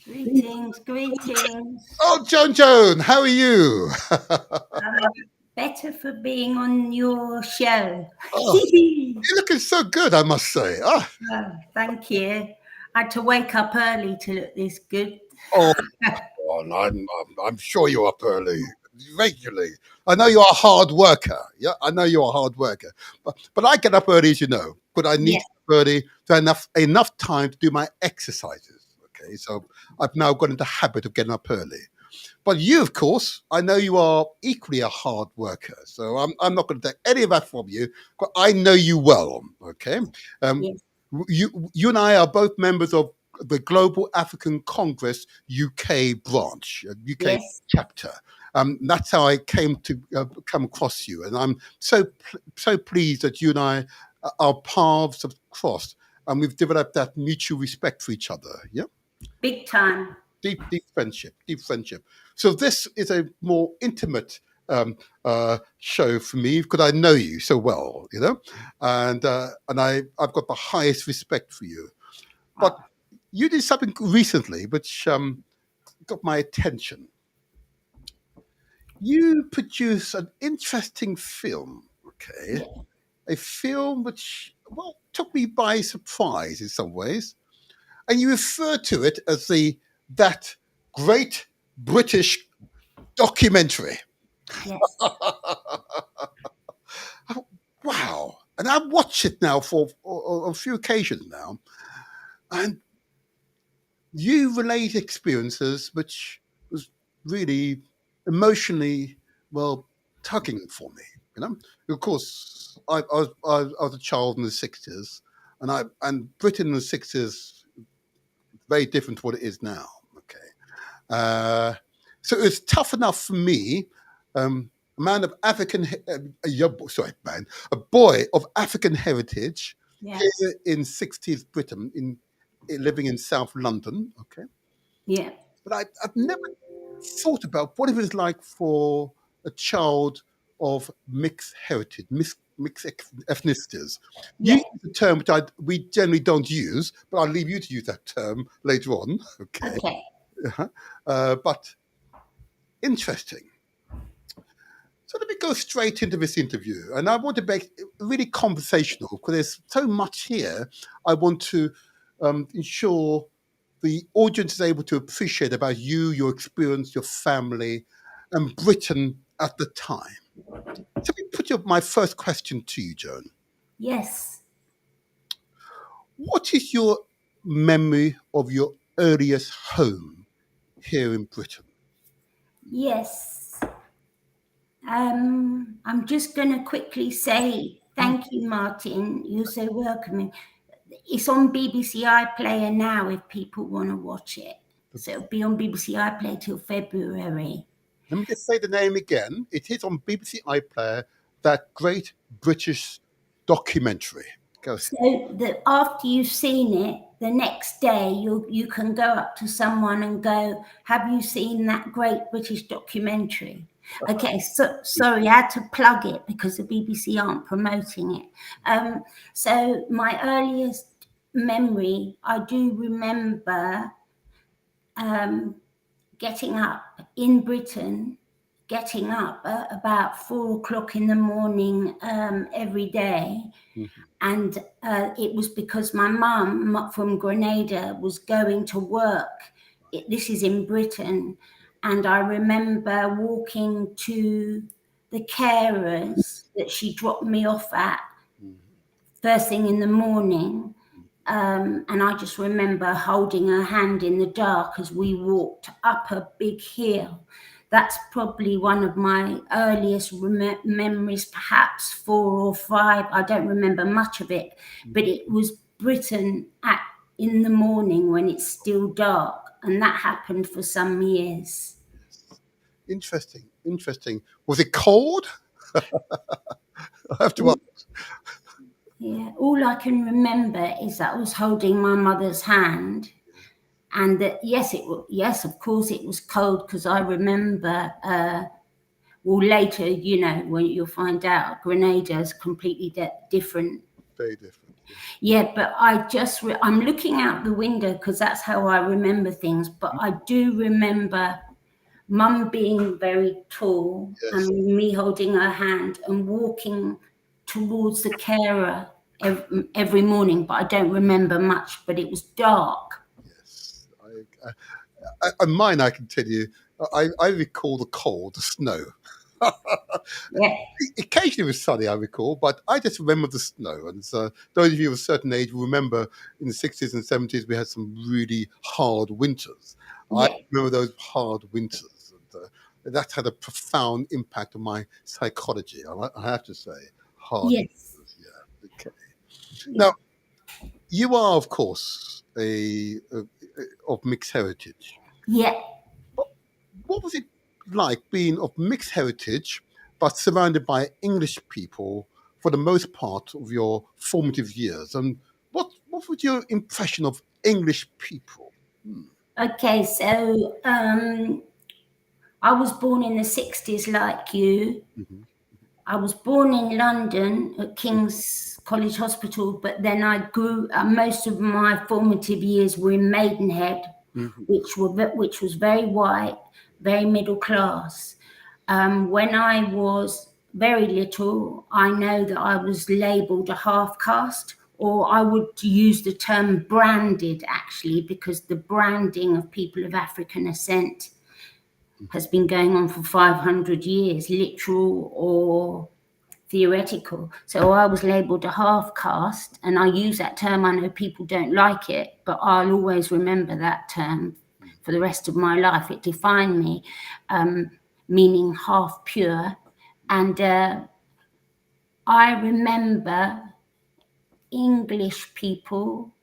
Greetings, greetings. Oh, Joan, how are you? Better for being on your show. Oh, you're looking so good, I must say. Oh, Thank you. I had to wake up early to look this good. oh, I'm sure you're up early regularly. I know you're a hard worker. Yeah, I know you're a hard worker. But I get up early, as you know. But I need Yeah. to get up early to have enough time to do my exercises. Okay, so I've now got into the habit of getting up early. But you, of course, I know you are equally a hard worker. So I'm not going to take any of that from you. But I know you well. Okay, Yes. you and I are both members of the Global African Congress UK branch, UK Yes. chapter. That's how I came to come across you, and I'm so pleased that you and I, our paths have crossed, and we've developed that mutual respect for each other. Yeah, Big time. deep friendship, deep friendship. So this is a more intimate show for me because I know you so well, you know, and I've got the highest respect for you. But you did something recently which got my attention. You produced an interesting film, okay? A film which, well, took me by surprise in some ways. And you refer to it as that great British documentary. Yes. Wow. And I've watched it now for a few occasions now. And you relate experiences which was really emotionally, well, tugging for me. You know, of course, I was a child in the '60s, and Britain in the '60s very different to what it is now. Okay, so it was tough enough for me, a man of African, a boy of African heritage Yes. here in '60s Britain, living in South London. Okay, Yeah. but I've never thought about what it was like for a child of mixed heritage, mixed ethnicities. You Yeah. use a term which we generally don't use, but I'll leave you to use that term later on. Okay. Okay. But interesting. So let me go straight into this interview. And I want to make it really conversational because there's so much here I want to ensure the audience is able to appreciate about you, your experience, your family, and Britain at the time. So let me put my first question to you, Joan. Yes. What is your memory of your earliest home here in Britain? Yes. I'm just going to quickly say thank you, Martin. You're so welcoming. It's on BBC iPlayer now if people want to watch it. So it'll be on BBC iPlayer till February. Let me just say the name again. It is on BBC iPlayer, that great British documentary. Go. So that after you've seen it, the next day you can go up to someone and go, "Have you seen that great British documentary?" Okay, so sorry, I had to plug it because the BBC aren't promoting it. So my earliest memory, I do remember getting up in Britain, getting up at about 4 o'clock in the morning every day. Mm-hmm. And it was because my mum from Grenada was going to work. This is in Britain. And I remember walking to the carers that she dropped me off at first thing in the morning. and I just remember holding her hand in the dark as we walked up a big hill. That's probably one of my earliest memories, perhaps 4 or 5. I don't remember much of it, but it was Britain in the morning when it's still dark, and that happened for some years. Interesting. Was it cold? I have to ask. Yeah, all I can remember is that I was holding my mother's hand, and that yes, of course, it was cold, because I remember. Well, later, when you'll find out, Grenada is completely different. Very different. Yeah, but I'm looking out the window because that's how I remember things. But I do remember Mum being very tall, Yes. and me holding her hand and walking towards the carer every morning. But I don't remember much. But it was dark. Yes. Mine, I can tell you, I recall the cold, the snow. Yeah. Occasionally it was sunny, I recall, but I just remember the snow. And so those of you of a certain age will remember in the 60s and 70s, we had some really hard winters. Yeah. I remember those hard winters. And that had a profound impact on my psychology, I have to say. Hard Yes. winters, yeah. Okay. Yeah. Now, you are, of course, of mixed heritage. Yeah. What was it like being of mixed heritage, but surrounded by English people for the most part of your formative years? And what was your impression of English people? Okay, so I was born in the 60s like you. Mm-hmm. I was born in London at King's College Hospital, but then I grew, most of my formative years were in Maidenhead, Mm-hmm. which was very white, very middle class. When I was very little, I know that I was labelled a half caste, or I would use the term branded, actually, because the branding of people of African ascent has been going on for 500 years, literal or theoretical. So I was labelled a half caste, and I use that term. I know people don't like it, but I'll always remember that term for the rest of my life. It defined me, meaning half pure. And I remember English people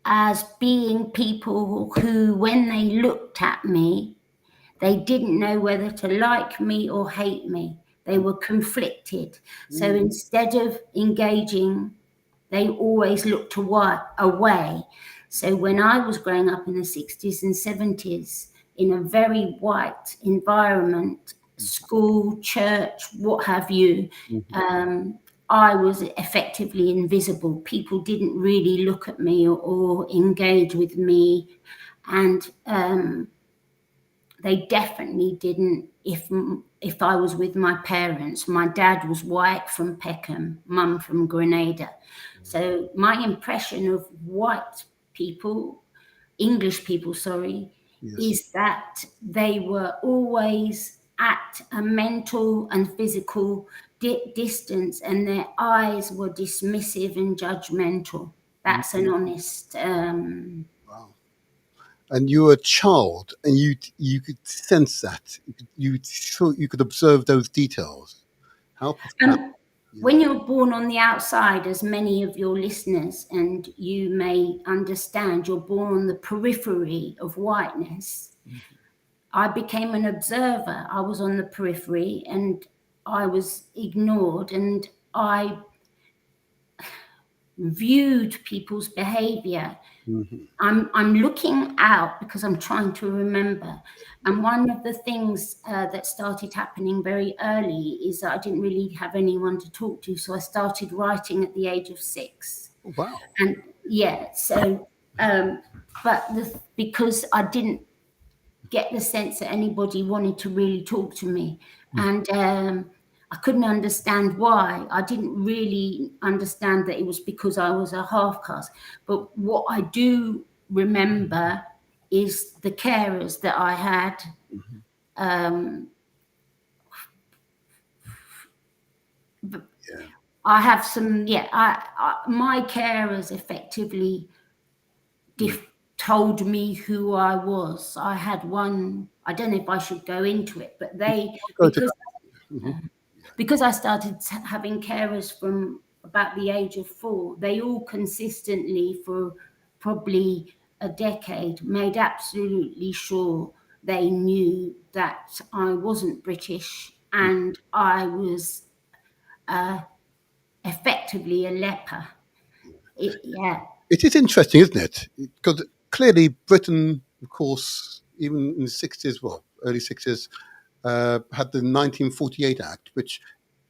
as being people who, when they looked at me, they didn't know whether to like me or hate me. They were conflicted. So instead of engaging, they always looked away. So when I was growing up in the 60s and 70s in a very white environment, school, church, what have you, I was effectively invisible. People didn't really look at me or engage with me. And they definitely didn't if I was with my parents. My dad was white from Peckham, Mum from Grenada. So my impression of white people, English people, sorry, is that they were always at a mental and physical distance, and their eyes were dismissive and judgmental. That's an honest Wow. And you were a child, and you could sense that. You could observe those details. How profound. When you're born on the outside, as many of your listeners and you may understand, you're born on the periphery of whiteness. I became an observer. I was on the periphery and I was ignored, and I viewed people's behavior. I'm looking out because I'm trying to remember. And one of the things that started happening very early is that I didn't really have anyone to talk to. So I started writing at the age of 6. Wow. And yeah, so, because I didn't get the sense that anybody wanted to really talk to me. And I couldn't understand why. I didn't really understand that it was because I was a half caste. But what I do remember is the carers that I had. I have some. Yeah, my carers effectively told me who I was. I had one. I don't know if I should go into it, but Go to that. because I started having carers from about the age of 4, they all consistently for probably a decade made absolutely sure they knew that I wasn't British and I was effectively a leper. Yeah. It is interesting, isn't it? Because clearly Britain, of course, even in the 60s, well, early 60s, had the 1948 Act, which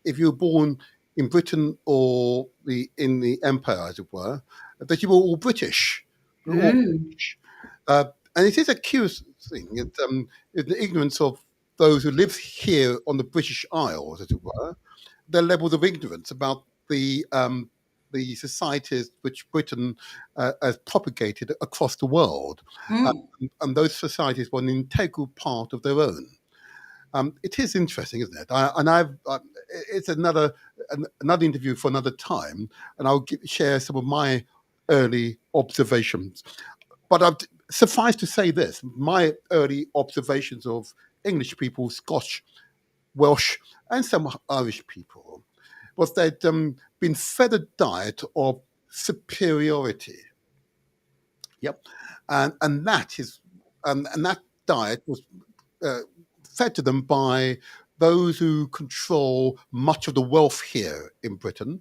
if you were born in Britain or in the Empire, as it were, that you were all British. We were all British. And it is a curious thing, the ignorance of those who live here on the British Isles, as it were, their levels of ignorance about the societies which Britain has propagated across the world, and those societies were an integral part of their own. It is interesting, isn't it? It's another interview for another time, and I'll share some of my early observations. But suffice to say this: my early observations of English people, Scotch, Welsh, and some Irish people was they'd been fed a diet of superiority. Yep, and that is and that diet was fed to them by those who control much of the wealth here in Britain,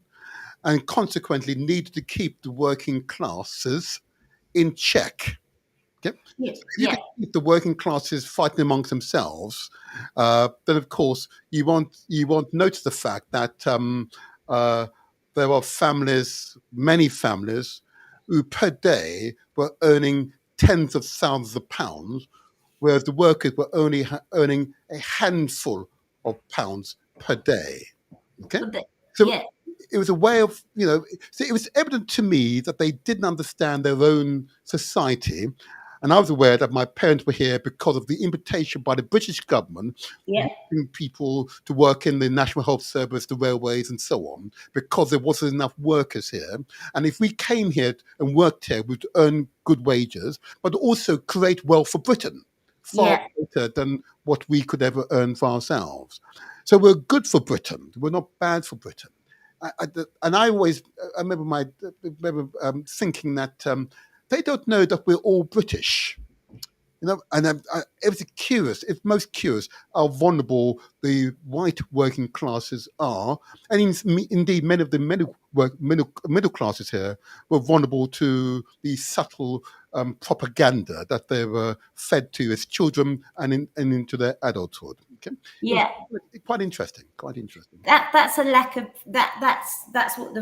and consequently needed to keep the working classes in check. Okay? Yes. So if you can keep the working classes fighting amongst themselves, then of course you won't notice the fact that there are families, many families, who per day were earning tens of thousands of pounds, whereas the workers were only earning a handful of pounds per day. Okay, so it was a way of, so it was evident to me that they didn't understand their own society. And I was aware that my parents were here because of the invitation by the British government, wanting people to work in the National Health Service, the railways, and so on, because there wasn't enough workers here. And if we came here and worked here, we'd earn good wages, but also create wealth for Britain, far better than what we could ever earn for ourselves. So we're good for Britain. We're not bad for Britain. I remember thinking that they don't know that we're all British, and it was it's most curious how vulnerable the white working classes are, and indeed many of the middle classes here were vulnerable to the subtle propaganda that they were fed to as children and into their adulthood. Okay? Yeah, quite interesting. Quite interesting. That's a lack of that's what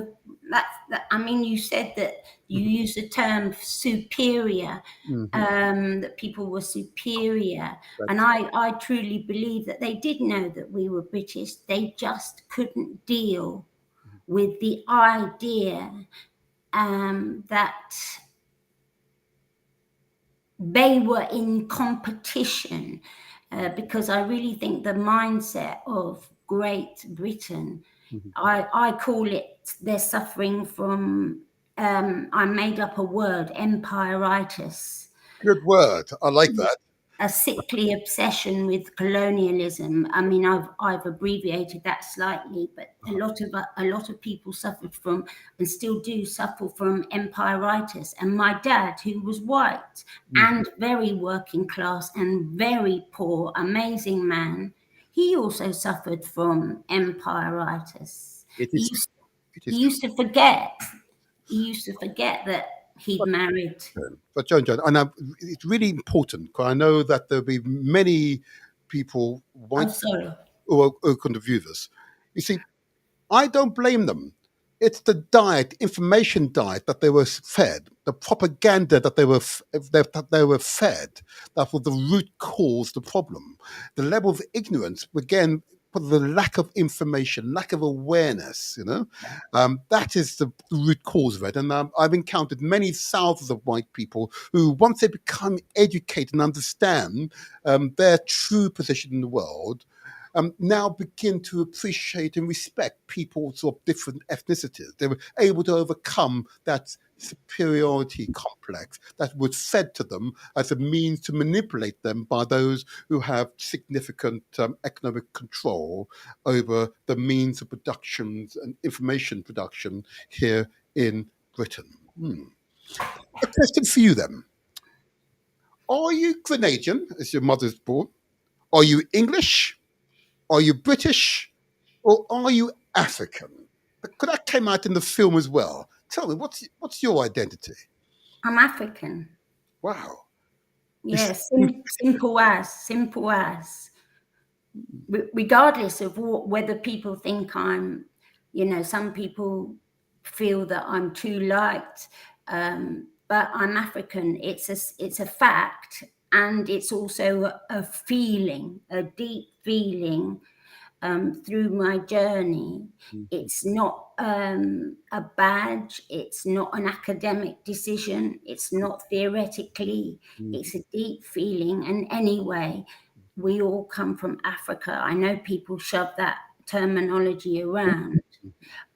I mean, you said that you used the term superior, that people were superior, and I truly believe that they did know that we were British. They just couldn't deal with the idea that they were in competition, because I really think the mindset of Great Britain, I call it, they're suffering from, I made up a word, empiritis. Good word. I like that. A sickly obsession with colonialism. I mean, I've abbreviated that slightly, but a lot of people suffered from, and still do suffer from, empiritis. And my dad, who was white and very working class and very poor, amazing man, he also suffered from empiritis. He used to forget that he'd married. But Joan, and it's really important, because I know that there'll be many people who are going to view this. You see, I don't blame them. It's the information diet that they were fed, the propaganda that they were fed, that was the root cause of the problem. The level of ignorance, again, the lack of information, lack of awareness, that is the root cause of it. And I've encountered many thousands of white people who, once they become educated and understand their true position in the world, now begin to appreciate and respect peoples of different ethnicities. They were able to overcome that superiority complex that was fed to them as a means to manipulate them by those who have significant economic control over the means of production and information production here in Britain. A question for you then. Are you Grenadian, as your mother's born? Are you English? Are you British? Or are you African? Because that came out in the film as well. Tell me, what's your identity? I'm African. Wow. Yes, simple as. Regardless of whether people think I'm, some people feel that I'm too light, but I'm African. It's a fact, and it's also a feeling, a deep feeling. Through my journey, it's not a badge, it's not an academic decision, it's not theoretically, it's a deep feeling. And anyway, we all come from Africa. I know people shove that terminology around,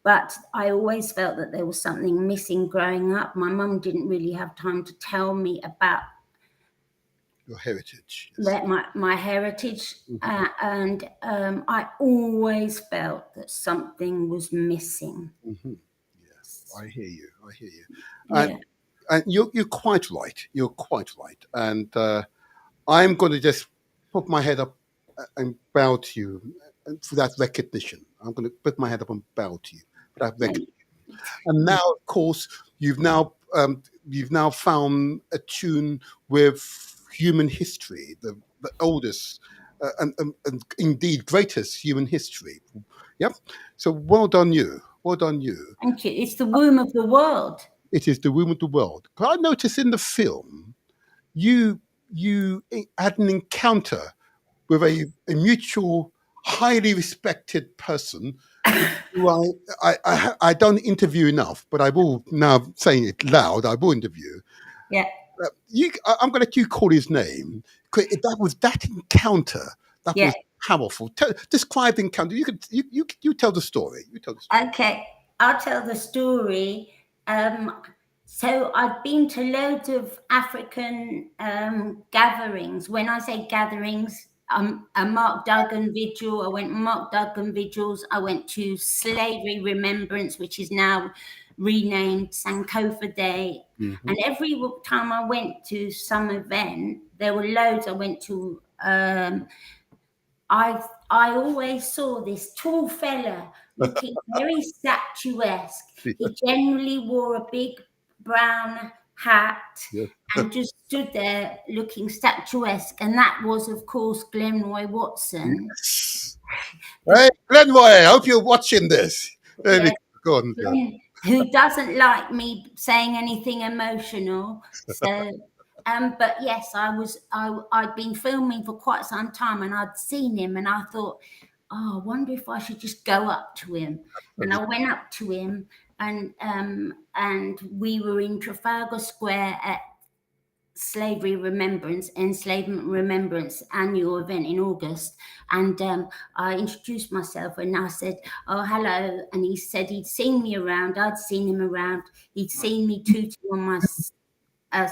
but I always felt that there was something missing growing up. My mum didn't really have time to tell me about your heritage. Yes. My heritage, and I always felt that something was missing. Yes, I hear you. And you're quite right. You're quite right. And I'm going to just put my head up and bow to you for that recognition. I'm going to put my head up and bow to you for that recognition. And now, of course, you've now found a tune with human history, the oldest and indeed greatest human history. Yep. So well done you. Well done you. Thank you. It's the womb of the world. It is the womb of the world. But I noticed in the film, you had an encounter with a mutual, highly respected person who I don't interview enough, but I will now saying it loud. I will interview. Yeah. I'm going to let you call his name. That was that encounter. That was powerful. Describe the encounter. You tell the story. You tell the story. Okay, I'll tell the story. So I've been to loads of African gatherings. When I say gatherings, a Mark Duggan vigil. I went Mark Duggan vigils. I went to Slavery Remembrance, which is now renamed Sankofa Day. And every time I went to some event, there were loads. I went to. I always saw this tall fella looking very statuesque. He generally wore a big brown hat and just stood there looking statuesque. And that was, of course, Glenroy Watson. Yes. Hey, Glenroy, I hope you're watching this. Yes. Go on, who doesn't like me saying anything emotional. So... but yes, I'd been filming for quite some time, and I'd seen him, and I thought, I wonder if I should just go up to him. And I went up to him, and we were in Trafalgar Square at Slavery Remembrance, Enslavement Remembrance annual event in August. And I introduced myself and I said, oh, hello. And he said he'd seen me around. I'd seen him around. He'd seen me tooting on my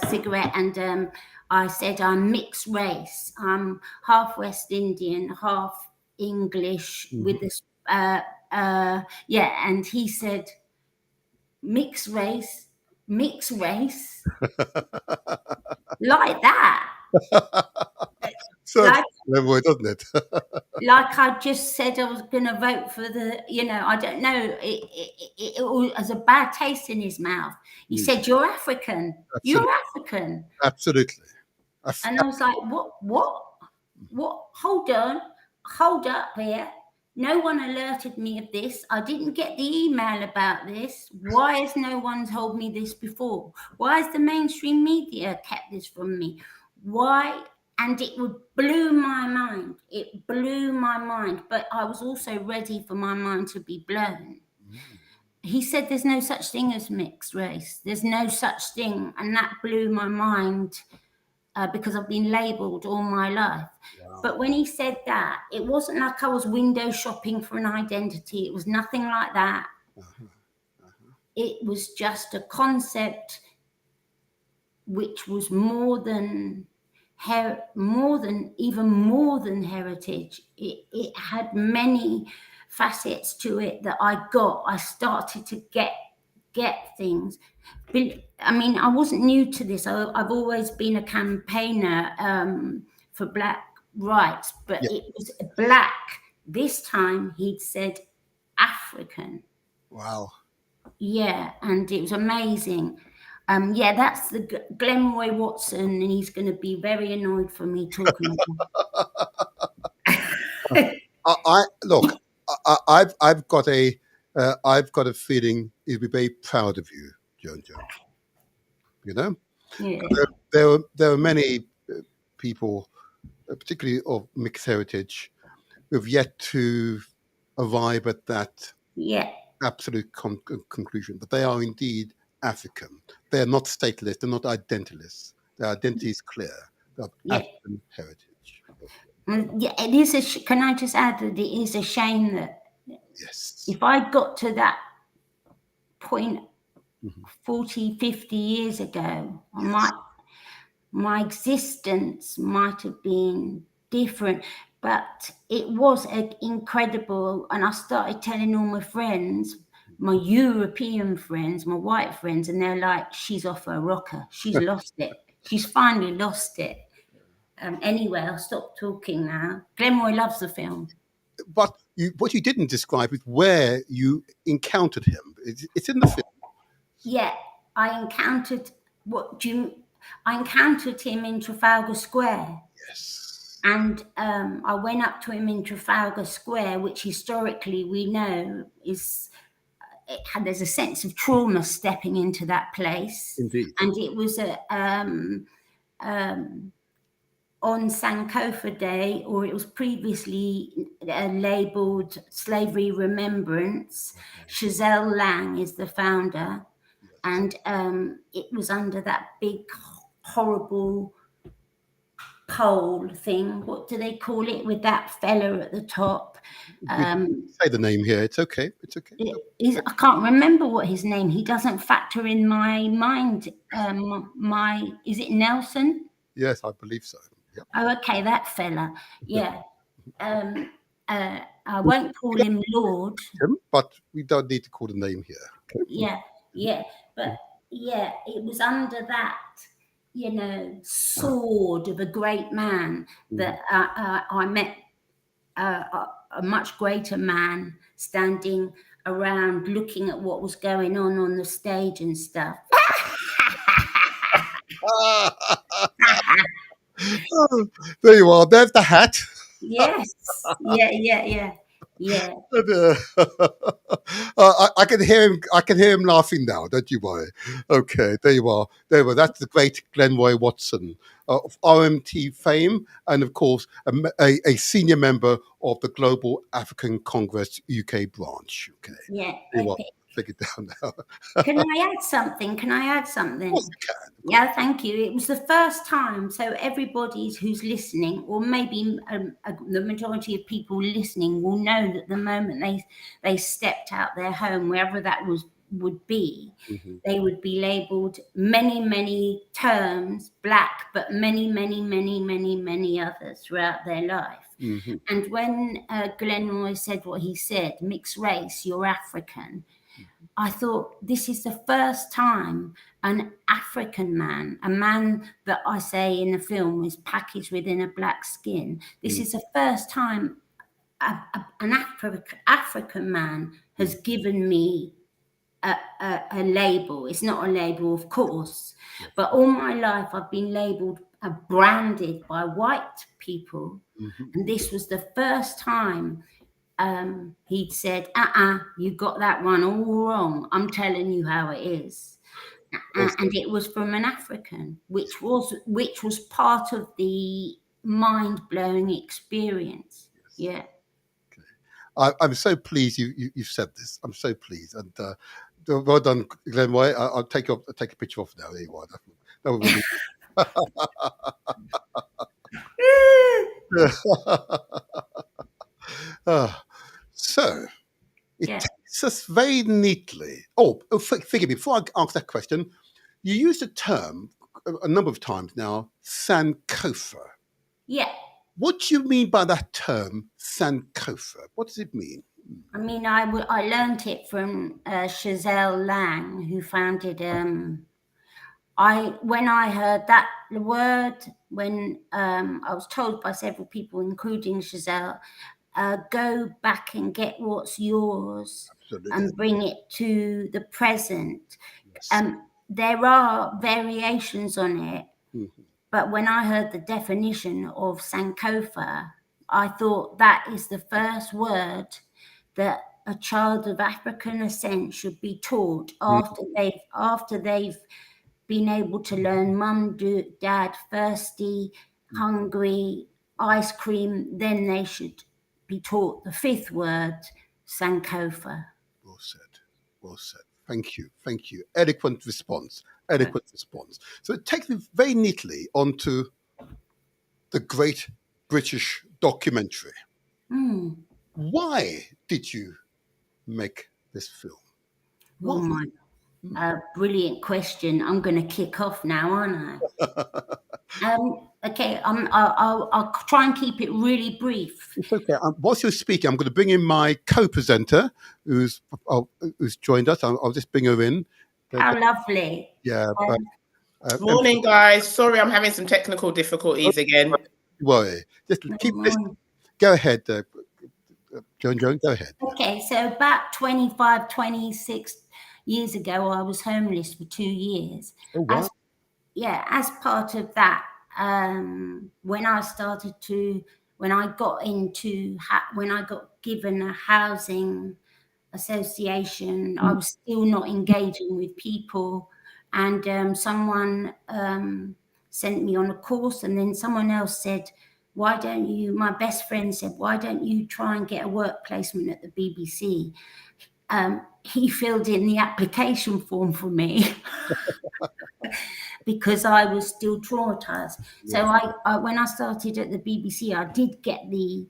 cigarette, and I said I'm mixed race. I'm half West Indian, half English with this. And he said, mixed race, like that. So like, doesn't it? Like I just said, I was going to vote for the. I don't know. It was a bad taste in his mouth. He said, "You're African. Absolutely. You're African." Absolutely. And I was like, "What? Hold up here. No one alerted me of this. I didn't get the email about this. Why has no one told me this before? Why has the mainstream media kept this from me? Why?" And it blew my mind. It blew my mind. But I was also ready for my mind to be blown. He said there's no such thing as mixed race. There's no such thing. And that blew my mind. because I've been labelled all my life. Wow. But when he said that, it wasn't like I was window shopping for an identity. It was nothing like that. It was just a concept which was more than heritage. It had many facets to it that I started to get things. I mean, I wasn't new to this. I've always been a campaigner for Black rights, but Yeah. it was Black. This time he'd said African. Wow. Yeah, and it was amazing. Yeah, that's the Glenroy Watson, and he's going to be very annoyed for me talking about. Look. I've got a feeling he'll be very proud of you, Jojo. You know, Yeah. there are many people, particularly of mixed heritage, who've yet to arrive at that Yeah. absolute conclusion that they are indeed African. They are not stateless. They're not identityless. Their identity is clear. They have Yeah. African heritage. Yeah, it is can I just add that it is a shame that Yes. if I got to that point Mhm. 40, 50 years ago, Yes. my existence might have been different, but it was incredible. And I started telling all my friends, my European friends, my white friends, and they're like, she's off her rocker. She's lost it. She's finally lost it. Anyway, I'll stop talking now. Glenroy loves the film. But what you didn't describe is where you encountered him. It's in the film. Yeah, I encountered him in Trafalgar Square. Yes. And I went up to him in Trafalgar Square, which historically we know there's a sense of trauma stepping into that place. Indeed. And it was on Sankofa Day, or it was previously labelled Slavery Remembrance. Chazelle Lang is the founder. And it was under that big, horrible pole thing. What do they call it? With that fella at the top. Say the name here. It's okay. It's okay. I can't remember what his name. He doesn't factor in my mind. Is it Nelson? Yes, I believe so. Yeah. Oh, okay, that fella. Yeah. I won't call him Lord. But we don't need to call the name here. Okay? Yeah. But yeah, it was under that, sword of a great man that I met a much greater man standing around looking at what was going on the stage and stuff. There you are. There's the hat. Yes. Yeah. I can hear him. I can hear him laughing now. Don't you worry. Okay, there you are. That's the great Glenroy Watson of RMT fame, and of course a senior member of the Global African Congress UK branch. Okay. Yeah. Okay. Take it down now. Can I add something? Of course you can. Yeah, thank you. It was the first time, so everybody who's listening, or maybe the majority of people listening, will know that the moment they stepped out their home, wherever that would be, they would be labelled many terms, Black, but many others throughout their life. And when Glenroy said what he said, mixed race, you're African, I thought, this is the first time an African man, a man that I say in the film is packaged within a black skin, this is the first time an African man has given me a label. It's not a label, of course, but all my life I've been labelled, branded by white people. And this was the first time he'd said, you got that one all wrong. I'm telling you how it is. And it was from an African, which was part of the mind-blowing experience. Yeah. Okay. I'm so pleased you've said this. I'm so pleased. And well done, Glenroy. I'll take a picture off now. There you are. That would really So it Yeah. takes us very neatly. Forgive me. Before I ask that question, you used the term a number of times now, Sankofa. Yeah. What do you mean by that term, Sankofa? What does it mean? I mean, I learned it from Chazelle Lang, who founded. When I heard that word, when I was told by several people, including Chazelle, go back and get what's yours Absolutely. and bring it to the present. Yes. There are variations on it, Mhm. but when I heard the definition of Sankofa, I thought that is the first word that a child of African ascent should be taught after they've been able to learn mum, dad, thirsty, hungry, ice cream. Then they should be taught the fifth word, Sankofa. Well said. Well said. Thank you. Thank you. Eloquent response. Eloquent response. So it takes me very neatly onto the great British documentary. Mm. Why did you make this film? Oh Why? my, brilliant question. I'm going to kick off now, aren't I? Okay, I'll try and keep it really brief. It's okay. Whilst you're speaking, I'm going to bring in my co-presenter, who's joined us. I'll just bring her in. How lovely. Yeah. Morning, guys. Sorry, I'm having some technical difficulties again. Worry. Just keep this. Go ahead, Joan. Go ahead. Okay, so about 25, 26 years ago, I was homeless for 2 years. Oh, wow. As part of that, when I got given a housing association, I was still not engaging with people, and someone sent me on a course, and then someone else said, my best friend said, why don't you try and get a work placement at the BBC? He filled in the application form for me because I was still traumatized. So I when I started at the BBC, I did get the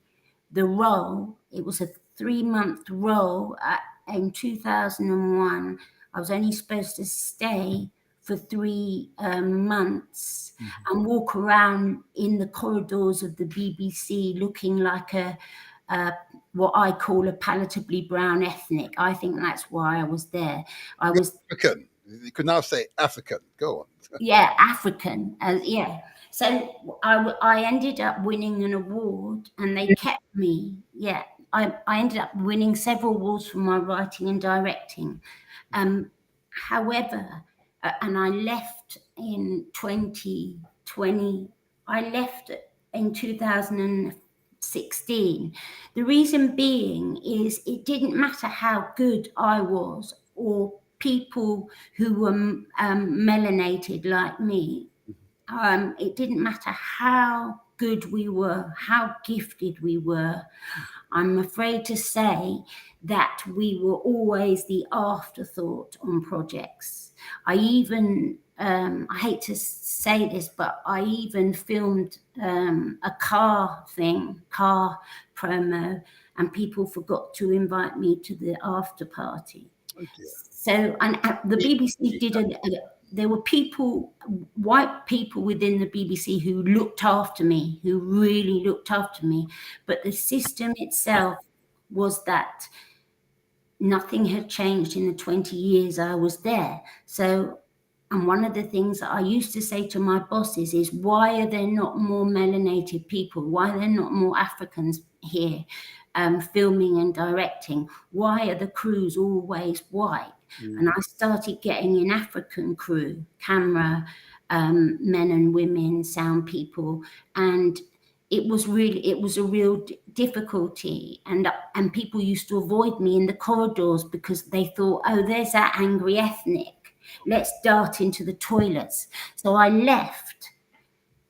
role. It was a 3-month role in 2001. I was only supposed to stay for 3 months and walk around in the corridors of the BBC looking like what I call a palatably brown ethnic. I think that's why I was there. I was African. You could now say African. Go on. Yeah, African. Yeah. So I ended up winning an award, and they kept me. Yeah, I ended up winning several awards for my writing and directing. However, and I left in 2020. I left in 2016. The reason being is it didn't matter how good I was or people who were melanated like me. It didn't matter how good we were, how gifted we were. I'm afraid to say that we were always the afterthought on projects. I even, I hate to say this, but I even filmed a car promo, and people forgot to invite me to the after party. So, and the BBC there were white people within the BBC who looked after me, who really looked after me. But the system itself was that nothing had changed in the 20 years I was there. So, and one of the things that I used to say to my bosses is, why are there not more melanated people? Why are there not more Africans here filming and directing? Why are the crews always white? And I started getting an African crew, camera, men and women, sound people, and it was a real difficulty. And people used to avoid me in the corridors because they thought, oh, there's that angry ethnic. Let's dart into the toilets. So I left.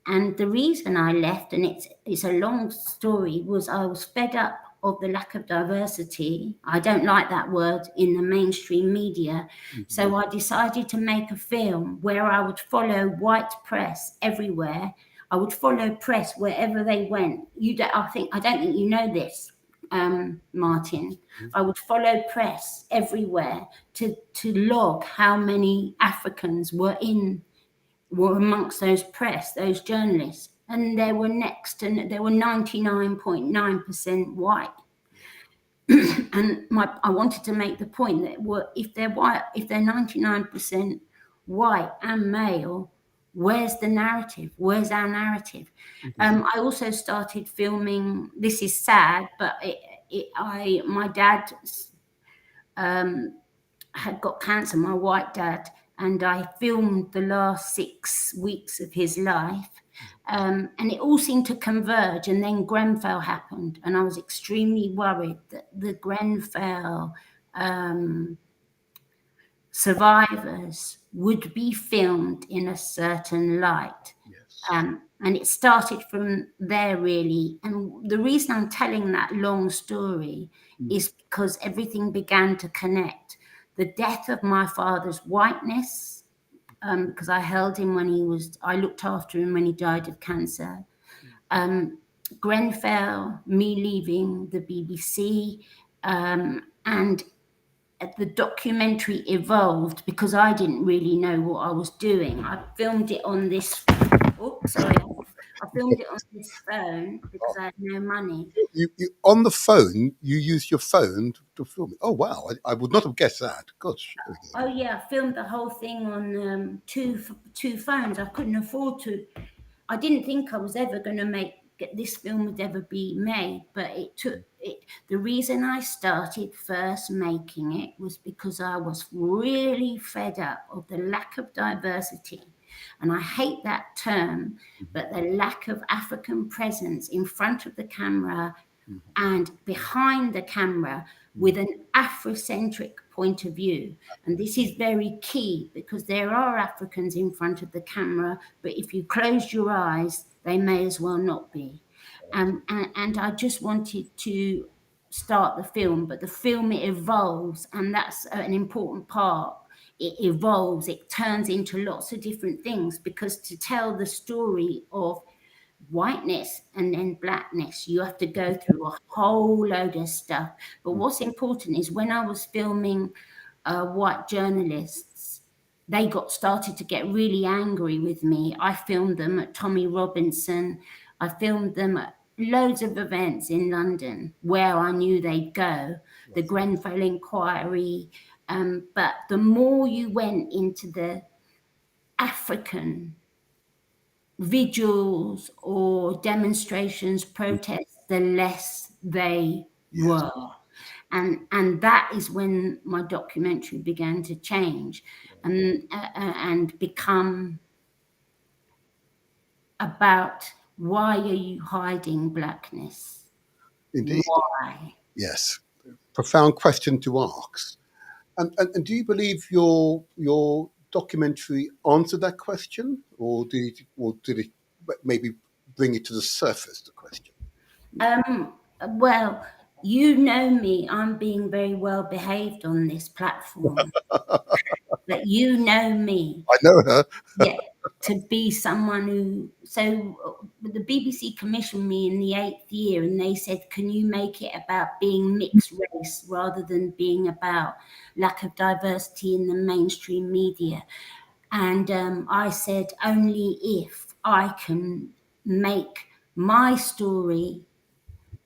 And the reason I left, and it's a long story, was I was fed up of the lack of diversity. I don't like that word in the mainstream media. So I decided to make a film where I would follow white press everywhere. I would follow press wherever they went. I don't think you know this, Martin. I would follow press everywhere to log how many Africans were amongst those press, those journalists, and they were 99.9% white. And I wanted to make the point that if they're white, if they're 99% white and male, where's the narrative? Where's our narrative? I also started filming. This is sad, but my dad had got cancer, my white dad, and I filmed the last 6 weeks of his life. And it all seemed to converge, and then Grenfell happened, and I was extremely worried that the Grenfell survivors would be filmed in a certain light. Yes. And it started from there, really. And the reason I'm telling that long story is because everything began to connect. The death of my father's whiteness, because I held him I looked after him when he died of cancer. Grenfell, me leaving the BBC, and the documentary evolved because I didn't really know what I was doing. I filmed it on this. I filmed it on this phone because I had no money. You on the phone, you used your phone to film it. Oh, wow. I would not have guessed that. Gosh. Oh, yeah. I filmed the whole thing on two phones. I couldn't afford to. I didn't think I was ever going to this film would ever be made, but it took it. The reason I started first making it was because I was really fed up of the lack of diversity. And I hate that term, but the lack of African presence in front of the camera and behind the camera with an Afrocentric point of view. And this is very key because there are Africans in front of the camera, but if you close your eyes, they may as well not be. And I just wanted to start the film, but the film, it evolves, and that's an important part. It evolves, it turns into lots of different things, because to tell the story of whiteness and then blackness, you have to go through a whole load of stuff. But what's important is when I was filming white journalists, they started to get really angry with me. I filmed them at Tommy Robinson. I filmed them at loads of events in London where I knew they'd go, the Grenfell Inquiry. But the more you went into the African vigils or demonstrations, protests, the less they were. And that is when my documentary began to change and become about, why are you hiding blackness? Indeed. Why? Yes. Profound question to ask. And do you believe your documentary answered that question, or did it maybe bring it to the surface, the question? Well, you know me, I'm being very well behaved on this platform. But you know me. I know her. Yeah, to be someone who, so the BBC commissioned me in the 8th year, and they said, can you make it about being mixed race rather than being about lack of diversity in the mainstream media? And I said, only if I can make my story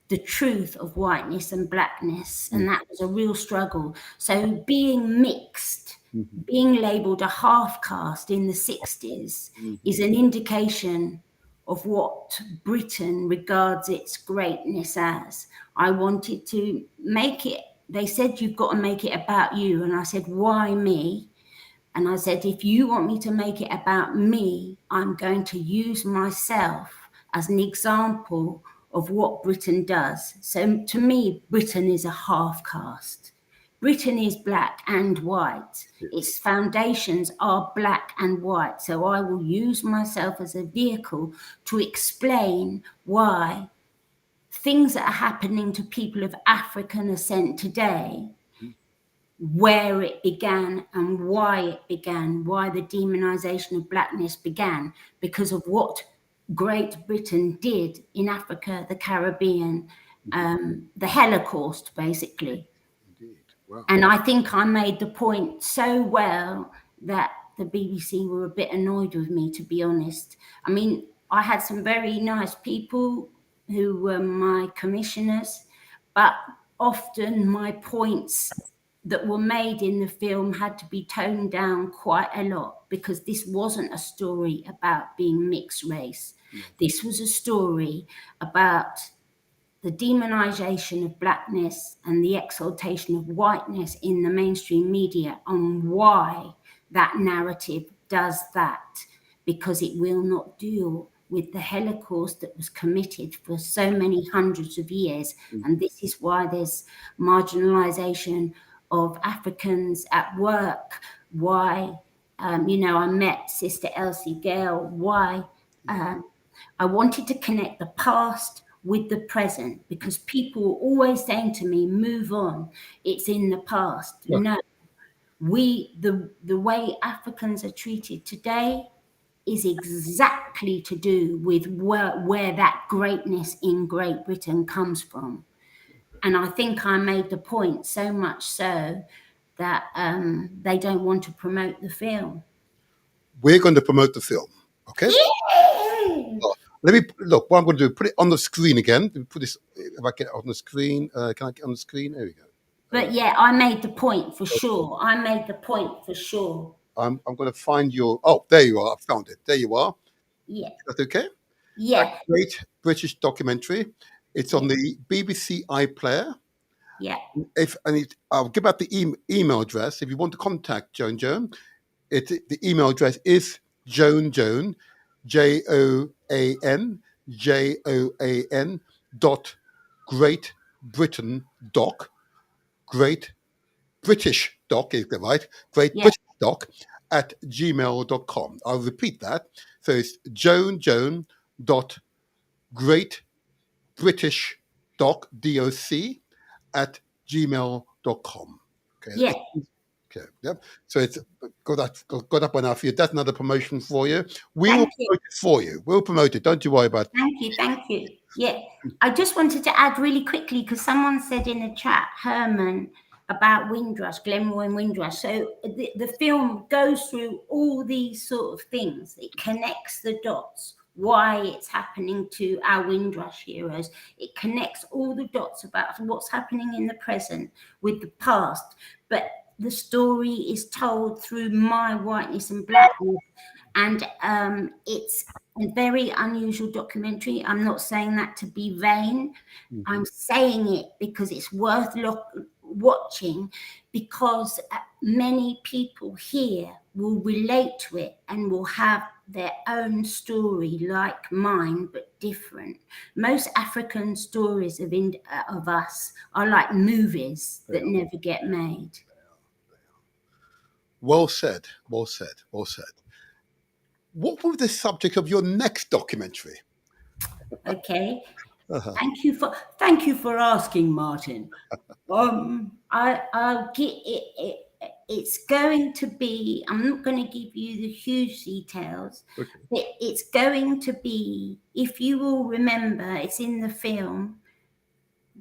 the truth of whiteness and blackness. And that was a real struggle. So being mixed, being labeled a half caste in the 60s is an indication of what Britain regards its greatness as. I wanted to make it, they said, you've got to make it about you. And I said, why me? And I said, if you want me to make it about me, I'm going to use myself as an example of what Britain does. So to me, Britain is a half caste. Britain is black and white. Its foundations are black and white. So I will use myself as a vehicle to explain why things that are happening to people of African ascent today, where it began and why it began, why the demonization of blackness began, because of what Great Britain did in Africa, the Caribbean, the Holocaust, basically. Indeed. Wow. And I think I made the point so well that the BBC were a bit annoyed with me, to be honest. I mean, I had some very nice people who were my commissioners, but often my points that were made in the film had to be toned down quite a lot, because this wasn't a story about being mixed race. This was a story about the demonization of blackness and the exaltation of whiteness in the mainstream media, on why that narrative does that, because it will not deal with the Holocaust that was committed for so many hundreds of years. And this is why there's marginalization of Africans at work, why, I met Sister Elsie Gale, why I wanted to connect the past with the present, because people were always saying to me, move on, it's in the past. Yeah. No, the way Africans are treated today is exactly to do with where that greatness in Great Britain comes from. And I think I made the point, so much so that they don't want to promote the film. We're going to promote the film. Okay. Yay! Let me look. What I'm going to do, put it on the screen again. Put this. If I get it on the screen, can I get on the screen? There we go. But yeah, I made the point for sure. I made the point for sure. I'm going to find your. Oh, there you are. I found it. There you are. Yeah. That's okay. Yeah. A great British documentary. It's on the BBC iPlayer. Yeah. I'll give out the email address if you want to contact Joan. The email address is Joan, JOAN Great Britain Doc, Great British Doc, is that right? Great British Doc at gmail.com. I'll repeat that. So it's Joan Great British Doc, DOC, at gmail.com. Okay. Yeah. Okay. Yep. So it's got up on our feed. That's another promotion for you. We will Thank you. promote it for you. We'll promote it. Don't you worry about it. Thank you. Yeah. I just wanted to add really quickly, because someone said in the chat, Herman, about Windrush, Glenmore and Windrush. So the film goes through all these sort of things. It connects the dots, why it's happening to our Windrush heroes. It connects all the dots about what's happening in the present with the past. But the story is told through my whiteness and blackness. And it's a very unusual documentary. I'm not saying that to be vain. I'm saying it because it's worth watching, because many people here will relate to it and will have their own story like mine, but different. Most African stories of us are like movies that never get made. Well said. Well said. Well said. What will be the subject of your next documentary? Okay. Thank you for asking, Martin. I'll get it. It's going to be, I'm not going to give you the huge details, but it's going to be, if you will remember, it's in the film,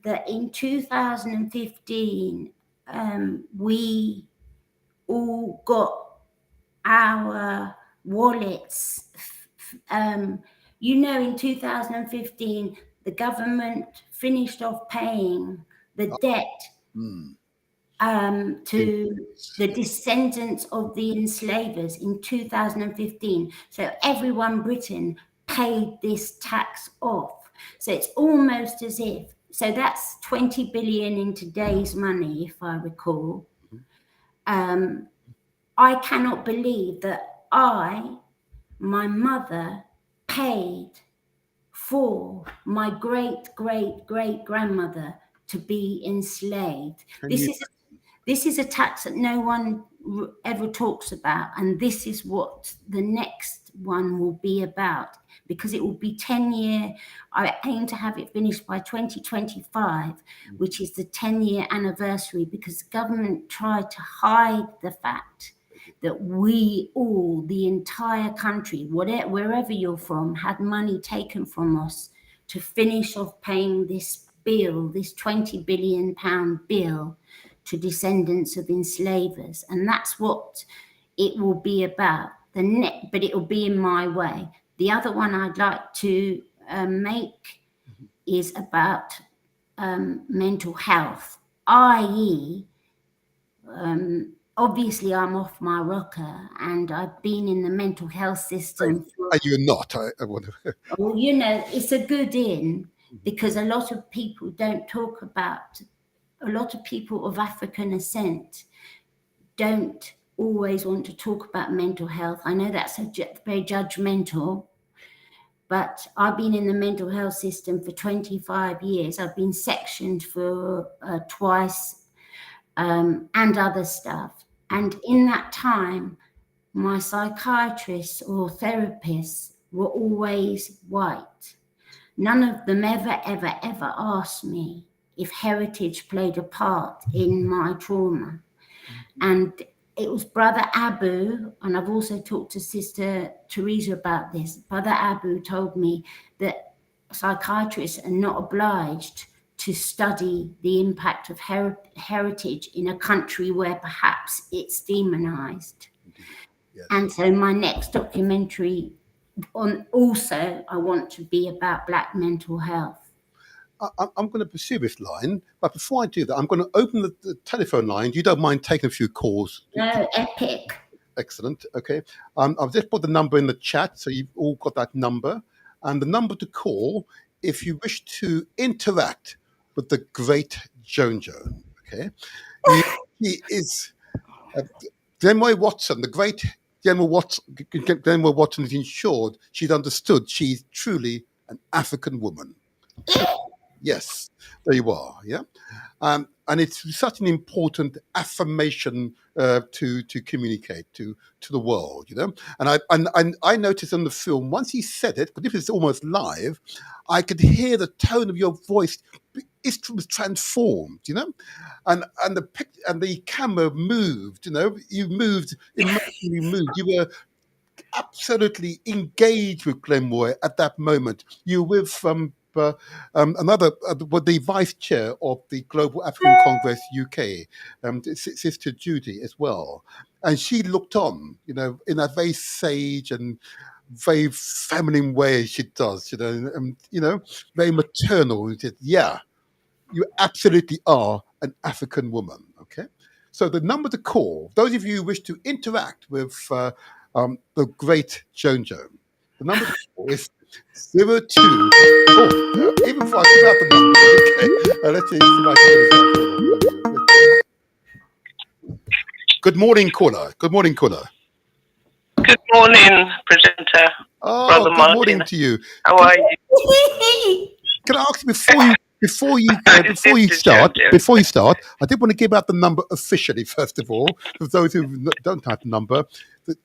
that in 2015, we all got our wallets. In 2015, the government finished off paying the debt to the descendants of the enslavers in 2015. So everyone Britain paid this tax off. So it's almost as if, so that's 20 billion in today's money, if I recall. I cannot believe that my mother, paid for my great grandmother to be enslaved. This is a tax that no one ever talks about, and this is what the next one will be about, because it will be 10-year. I aim to have it finished by 2025, which is the 10-year anniversary, because the government tried to hide the fact that we all, the entire country, wherever you're from, had money taken from us to finish off paying this bill, this £20 billion bill, to descendants of enslavers. And that's what it will be about. But it will be in my way. The other one I'd like to make is about mental health, i.e., obviously I'm off my rocker and I've been in the mental health system. You're not. I want to. Well, you know, it's a good in, because a lot of people don't talk about, a lot of people of African ascent don't always want to talk about mental health. I know that's very judgmental, but I've been in the mental health system for 25 years. I've been sectioned for twice and other stuff. And in that time, my psychiatrists or therapists were always white. None of them ever asked me if heritage played a part in my trauma. And it was Brother Abu, and I've also talked to Sister Teresa about this. Brother Abu told me that psychiatrists are not obliged to study the impact of heritage in a country where perhaps it's demonized. Yes. And so my next documentary I want to be about Black mental health. I'm going to pursue this line, but before I do that, I'm going to open the telephone line. You don't mind taking a few calls? No, epic. Excellent. Okay. I've just put the number in the chat, so you've all got that number. And the number to call if you wish to interact with the great Joan Joan. Okay. He is Glenroy Watson, the great Glenroy Watson is ensured she's understood she's truly an African woman. Yes, there you are. Yeah, and it's such an important affirmation to communicate to the world, you know. And I noticed in the film once he said it, but if it's almost live, I could hear the tone of your voice. It was transformed, you know, and the camera moved. You know, you moved emotionally moved. You were absolutely engaged with Glenroy at that moment. You were with the vice chair of the Global African Congress UK, Sister Judy as well, and she looked on, you know, in a very sage and very feminine way she does, you know, very maternal. And said, "Yeah, you absolutely are an African woman." Okay, so the number to call, those of you who wish to interact with the great Joan Joan, the number to call is 02. Even before I give out the number, okay. Let's see if I can get this out. Good morning, caller. Good morning, caller. Good morning, presenter. Oh, Brother good Martin. morning to you. How are you? Can I ask you before you start, I did want to give out the number officially, first of all, for those who don't have the number.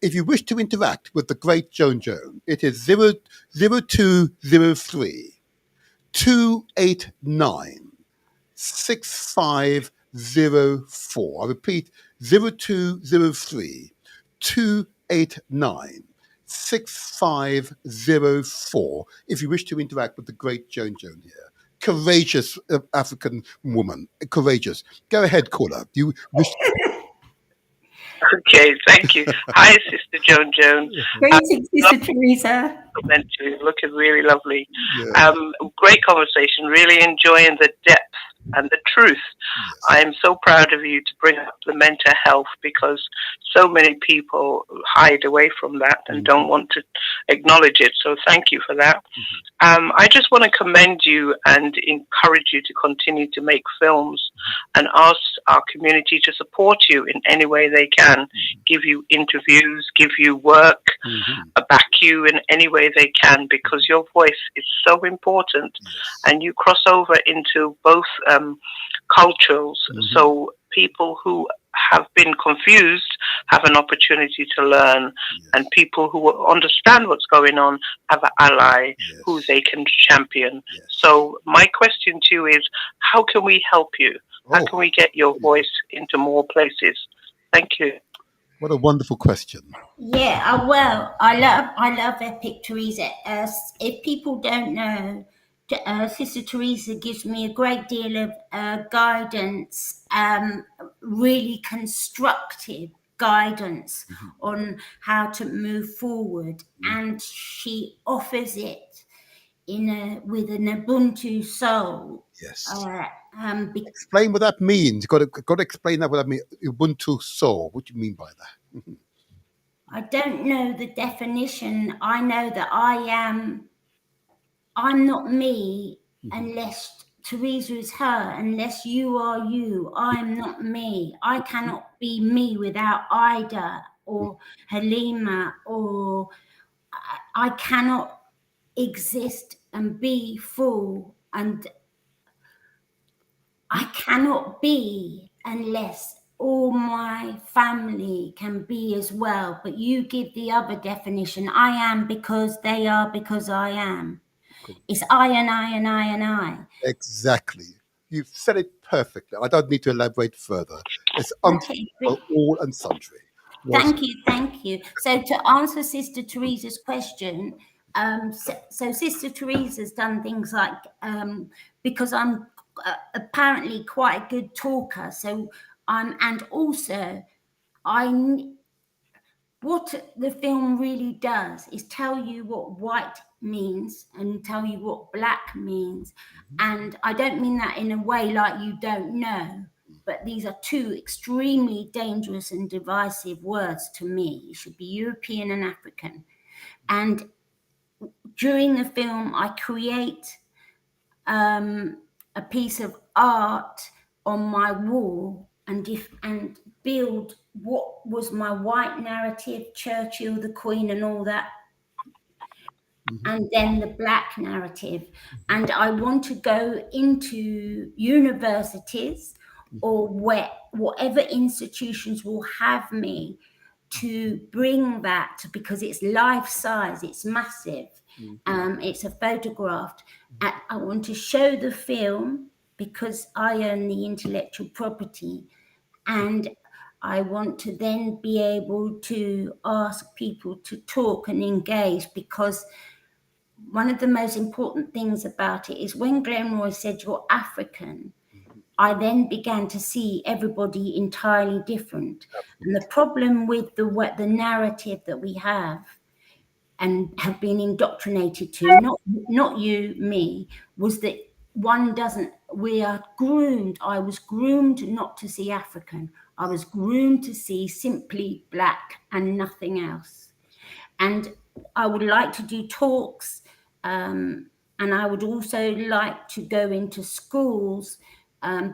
If you wish to interact with the great Joan Joan, it is 0203 289 6504. I repeat, 0203 289 6504 if you wish to interact with the great Joan Joan here. Courageous African woman. Courageous. Go ahead, caller. You wish. Okay, thank you. Hi, Sister Joan Joan. Greetings, Sister Teresa. Looking really lovely. Yeah. Great conversation. Really enjoying the depth and the truth. Yes. I am so proud of you to bring up the mental health, because so many people hide away from that and don't want to acknowledge it. So thank you for that. I just want to commend you and encourage you to continue to make films and ask our community to support you in any way they can, give you interviews, give you work, back you in any way they can, because your voice is so important and you cross over into both cultures. So people who have been confused have an opportunity to learn, and people who understand what's going on have an ally who they can champion. So my question to you is, how can we help you? How can we get your voice into more places? Thank you. What a wonderful question. Yeah, well, I love Epic Teresa. If people don't know, Sister Teresa gives me a great deal of guidance, really constructive guidance on how to move forward, and she offers it with an Ubuntu soul. Yes. Explain what that means. Got to explain that what that means. Ubuntu soul. What do you mean by that? I don't know the definition. I know that I'm not me unless Teresa is her, unless you are you. I'm not me. I cannot be me without Ida or Halima, or I cannot exist and be full, and I cannot be unless all my family can be as well. But you give the other definition. I am because they are because I am. It's I and I and I and I. Exactly. You've said it perfectly. I don't need to elaborate further. It's for all and sundry. Thank you. So to answer Sister Teresa's question, so Sister Teresa's done things like, because I'm apparently quite a good talker, so and also what the film really does is tell you what white means and tell you what black means. And I don't mean that in a way like you don't know, but these are two extremely dangerous and divisive words to me. It should be European and African. And during the film, I create a piece of art on my wall and build what was my white narrative, Churchill, the Queen, and all that, and then the black narrative. And I want to go into universities or whatever institutions will have me to bring that, because it's life size, it's massive, it's a photograph. I want to show the film because I own the intellectual property, and I want to then be able to ask people to talk and engage, because one of the most important things about it is when Glenroy said you're African, I then began to see everybody entirely different. And the problem with the narrative that we have and have been indoctrinated to, not you, me, was that we are groomed. I was groomed not to see African. I was groomed to see simply black and nothing else. And I would like to do talks, and I would also like to go into schools,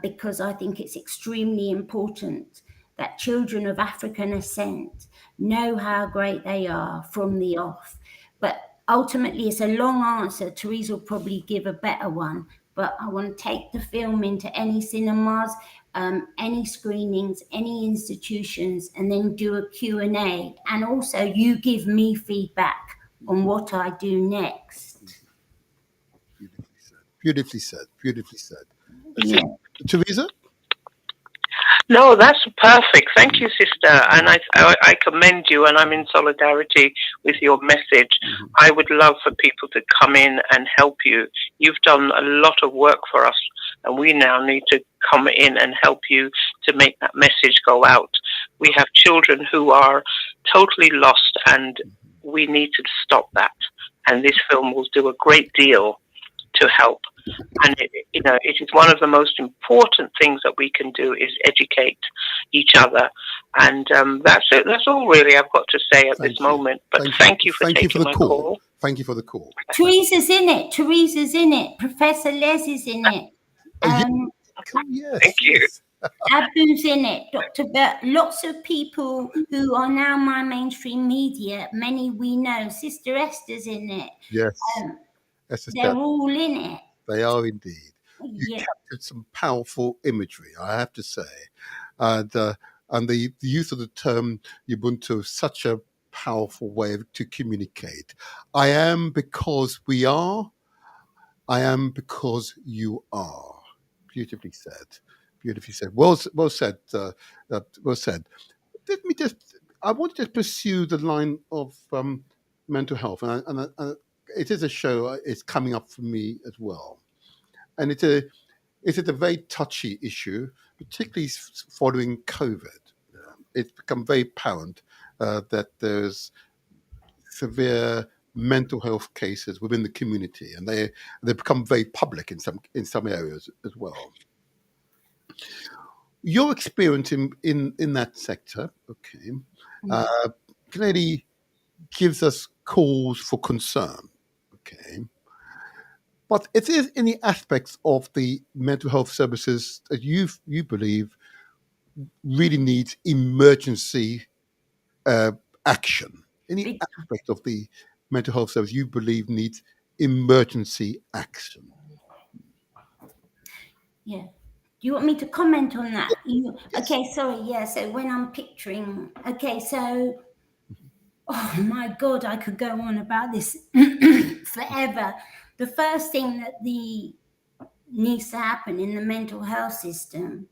because I think it's extremely important that children of African ascent know how great they are from the off. But ultimately, it's a long answer. Teresa will probably give a better one. But I want to take the film into any cinemas, any screenings, any institutions, and then do a Q&A. And also, you give me feedback on what I do next. Beautifully said. Yeah. Teresa? No, that's perfect. Thank you, sister. And I commend you, and I'm in solidarity with your message. I would love for people to come in and help you. You've done a lot of work for us, and we now need to come in and help you to make that message go out. We have children who are totally lost, and we need to stop that. And this film will do a great deal to help. And it is one of the most important things that we can do is educate each other. And that's it. That's all really I've got to say at this moment. But thank you for taking my call. Thank you for the call. Teresa's in it. Professor Les is in it. Thank you. Abu's in it. Dr. Bert. Lots of people who are now my mainstream media. Many we know. Sister Esther's in it. Yes. They're all in it. They are indeed. You captured some powerful imagery, I have to say. and the use of the term Ubuntu is such a powerful way to communicate. I am because we are. I am because you are. Beautifully said. Beautifully said. Well said. Well said. Let me just. I want to just pursue the line of mental health, and it is a show. It's coming up for me as well, and it's a very touchy issue, particularly following COVID. It's become very apparent that there's severe mental health cases within the community, and they become very public in some areas as well. Your experience in that sector, okay, clearly gives us cause for concern, okay. But it is any aspects of the mental health services that you believe really needs emergency action? Any aspect of the mental health service you believe needs emergency action? Yeah. Do you want me to comment on that? Okay, sorry, yeah. So when I'm picturing, okay, so, oh my God, I could go on about this forever. The first thing that needs to happen in the mental health system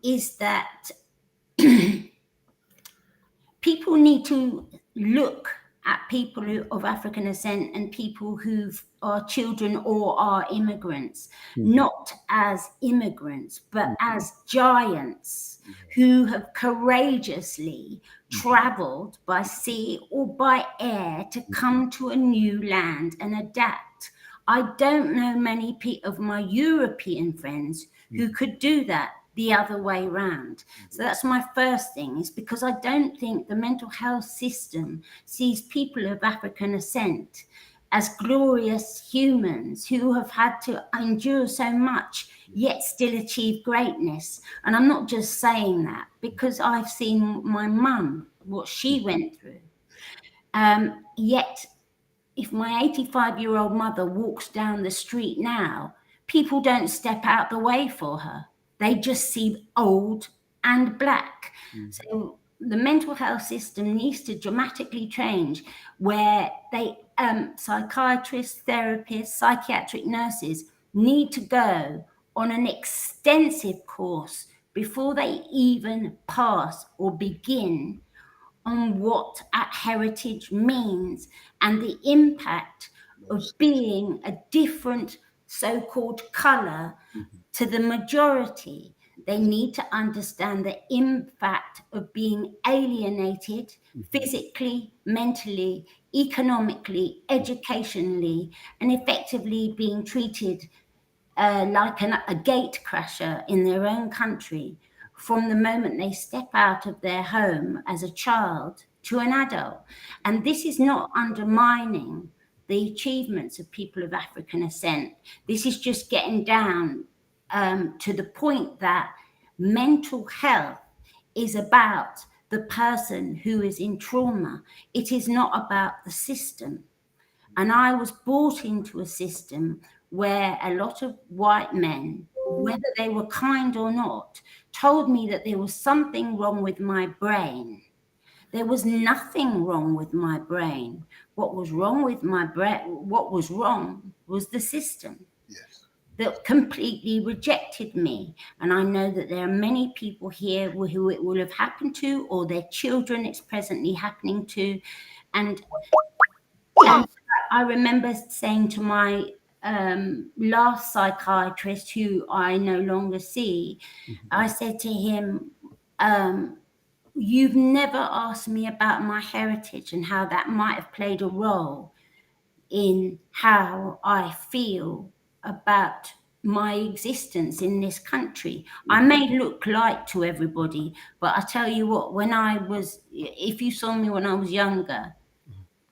is that people need to look at people of African descent and people who are children or are immigrants, not as immigrants, but as giants who have courageously traveled by sea or by air to come to a new land and adapt. I don't know many of my European friends who could do that the other way round. So that's my first thing, is because I don't think the mental health system sees people of African descent as glorious humans who have had to endure so much yet still achieve greatness. And I'm not just saying that because I've seen my mum, what she went through. Yet if my 85-year-old mother walks down the street now, people don't step out the way for her. They just see old and black. So the mental health system needs to dramatically change, where they psychiatrists, therapists, psychiatric nurses need to go on an extensive course before they even pass or begin on what heritage means and the impact of being a different so-called color to the majority. They need to understand the impact of being alienated physically, mentally, economically, educationally, and effectively being treated like a gate crasher in their own country from the moment they step out of their home as a child to an adult. And this is not undermining the achievements of people of African descent. This is just getting down to the point that mental health is about the person who is in trauma. It is not about the system. And I was brought into a system where a lot of white men, whether they were kind or not, told me that there was something wrong with my brain. There was nothing wrong with my brain. What was wrong with my brain, what was wrong was the system. Yes. That completely rejected me. And I know that there are many people here who it will have happened to, or their children it's presently happening to. And I remember saying to my last psychiatrist, who I no longer see, I said to him, you've never asked me about my heritage and how that might have played a role in how I feel about my existence in this country. I may look light to everybody, but I tell you what, if you saw me when I was younger,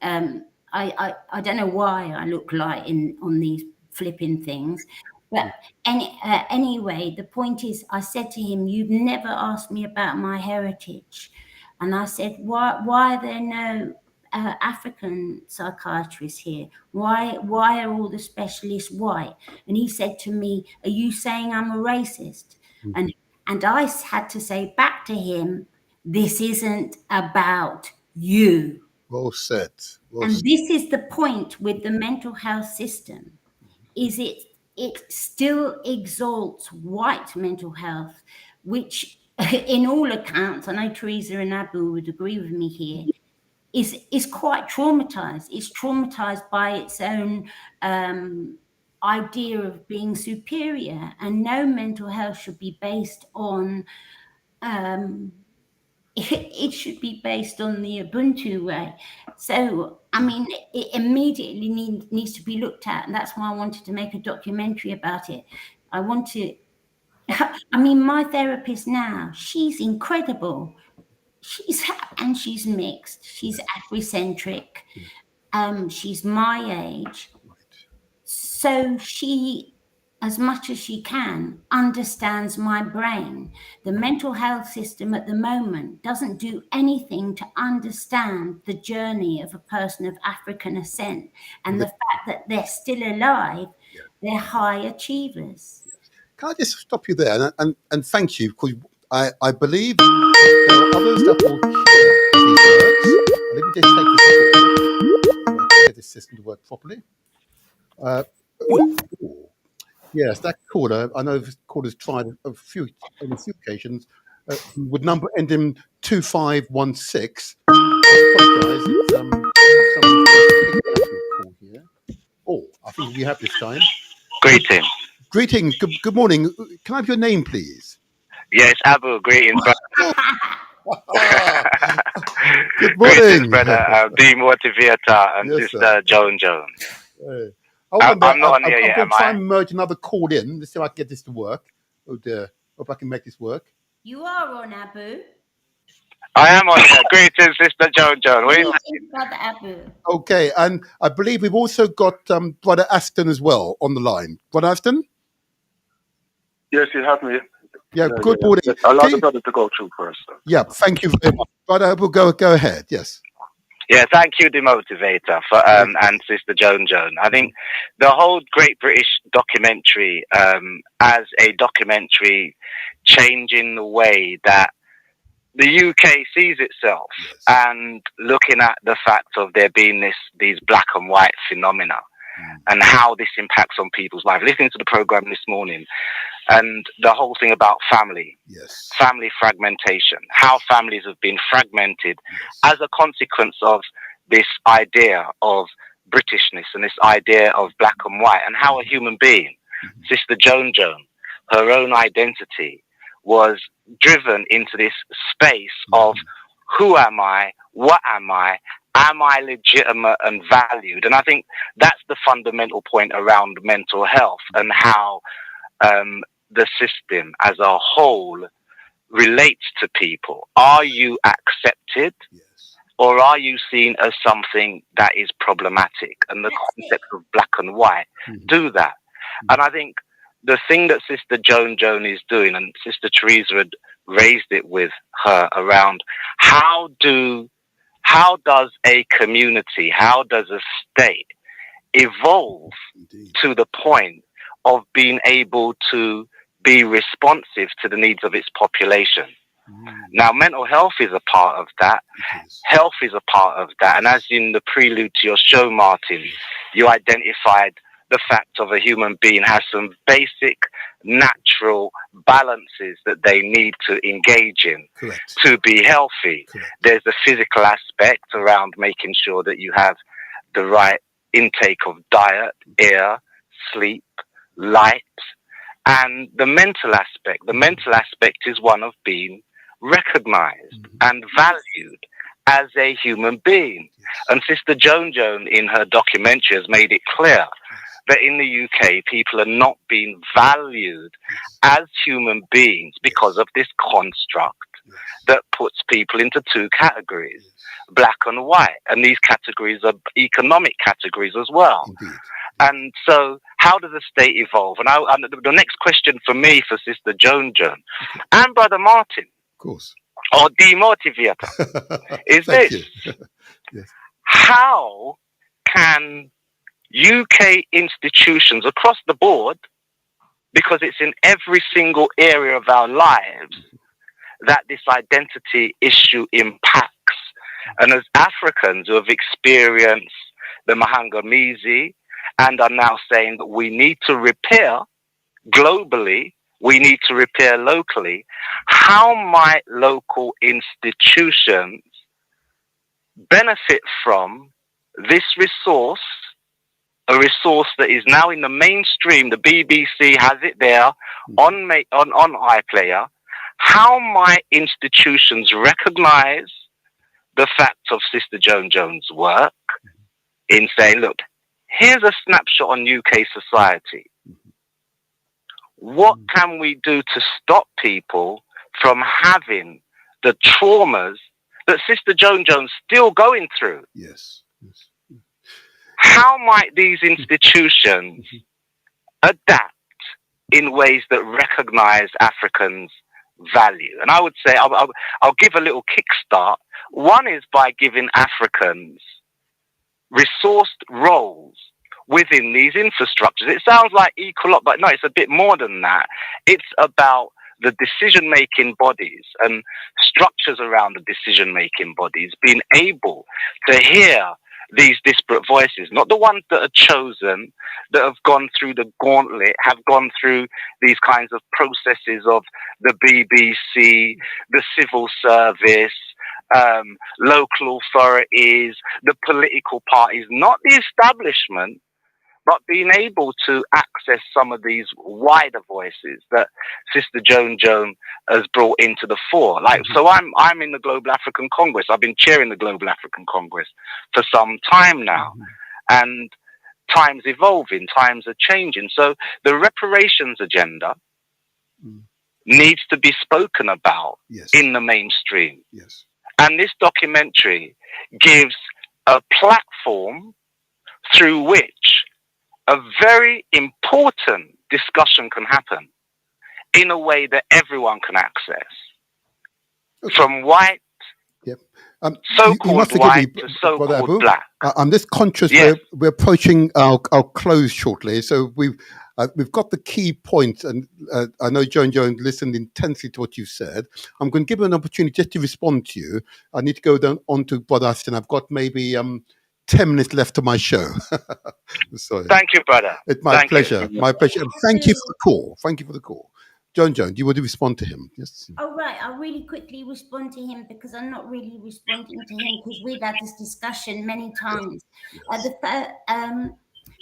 I don't know why I look light on these flipping things, but anyway, the point is, I said to him, you've never asked me about my heritage. And I said, why are there no African psychiatrists here? Why are all the specialists white? And he said to me, are you saying I'm a racist? And And I had to say back to him, this isn't about you. Well said. Well And said. this is the point with the mental health system, is it still exalts white mental health, which in all accounts, I know Teresa and Abu would agree with me here, is quite traumatized. It's traumatized by its own idea of being superior, and no mental health should be based on it should be based on the Ubuntu way. So, I mean, it immediately needs to be looked at. And that's why I wanted to make a documentary about it. I want to, I mean, my therapist now, she's incredible. And she's mixed. She's Afrocentric. She's my age. So she, as much as she can, understands my brain. The mental health system at the moment doesn't do anything to understand the journey of a person of African ascent and the fact that they're still alive, they're high achievers. Can I just stop you there and thank you, because I believe there are others that will hear these words. Let me just take this call. Get this system to work properly. Yes, that caller, I know this caller's tried on a few occasions, with number ending 2516. I apologise, it's someone's call here. Oh, I think we have this time. Greetings. Greetings, good morning. Can I have your name, please? Yes, Abu, greetings, brother. Good morning. Greetings, brother. Demotivator and Yes, Sister Jones. Hey. I'm not on here yet, I'm am going to try I? and merge another call in. Let's see if I can get this to work. Oh dear. Hope I can make this work. You are on, Abu. I am on here. Greetings, Sister Jones. Brother Abu. Okay, and I believe we've also got Brother Aston as well on the line. Brother Aston? Yes, you have me. Yeah, good morning. Allow the brother to go through first. Yeah, thank you very much. Brother Abu, go ahead. Yes. Yeah, thank you, Demotivator, for and Sister Jones. I think the whole Great British documentary, as a documentary changing the way that the UK sees itself, and looking at the fact of there being these black and white phenomena, and how this impacts on people's life. Listening to the program this morning, and the whole thing about family, family fragmentation, how families have been fragmented as a consequence of this idea of Britishness and this idea of black and white, and how a human being, Sister Joan, her own identity was driven into this space of who am I, what am I legitimate and valued? And I think that's the fundamental point around mental health and how the system as a whole relates to people. Are you accepted, or are you seen as something that is problematic? And the concept of black and white do that. And I think the thing that Sister Joan is doing, and Sister Teresa had raised it with her around how does a community, how does a state evolve to the point of being able to be responsive to the needs of its population? Now, mental health is a part of that. Health is a part of that. And as in the prelude to your show, Martin, you identified the fact of a human being has some basic natural balances that they need to engage in to be healthy. There's the physical aspect around making sure that you have the right intake of diet, air, sleep, light, and the mental aspect. The mental aspect is one of being recognized and valued as a human being. And Sister Joan in her documentary has made it clear that in the UK, people are not being valued as human beings because of this construct that puts people into two categories, black and white. And these categories are economic categories as well. And so how does the state evolve? And the next question for me, for Sister Joan and Brother Martin, or Demotivator, is this. How can UK institutions across the board because it's in every single area of our lives that this identity issue impacts. And as Africans who have experienced the Mahangamizi and are now saying that we need to repair globally, we need to repair locally, how might local institutions benefit from this resource, a resource that is now in the mainstream? The BBC has it there on iPlayer. How might institutions recognize the fact of Sister Joan Jones' work in saying, look, here's a snapshot on UK society. What can we do to stop people from having the traumas that Sister Joan Jones still going through? Yes. How might these institutions adapt in ways that recognize Africans' value? And I would say I'll give a little kickstart. One is by giving Africans resourced roles within these infrastructures. It sounds like equal up, but no, it's a bit more than that. It's about the decision-making bodies and structures around the decision-making bodies being able to hear these disparate voices, not the ones that are chosen, that have gone through the gauntlet, have gone through these kinds of processes of the BBC, the civil service, local authorities, the political parties, not the establishment, but being able to access some of these wider voices that Sister Joan Joan has brought into the fore. Like, so I'm in the Global African Congress. I've been chairing the Global African Congress for some time now. And time's evolving, times are changing. So the reparations agenda needs to be spoken about in the mainstream. Yes. And this documentary gives a platform through which a very important discussion can happen in a way that everyone can access. Okay. From white, so-called white to so-called black. I'm just conscious we're approaching our close shortly, so we've got the key points, and I know Joan listened intensely to what you said. I'm going to give you an opportunity just to respond to you. I need to go on to Brother Aston. I've got maybe 10 minutes left of my show. Sorry. Thank you, brother. It's my pleasure. My pleasure. And thank you for the call. Thank you for the call. Joan, do you want to respond to him? Yes. Oh, right. I'll really quickly respond to him because I'm not really responding to him because we've had this discussion many times.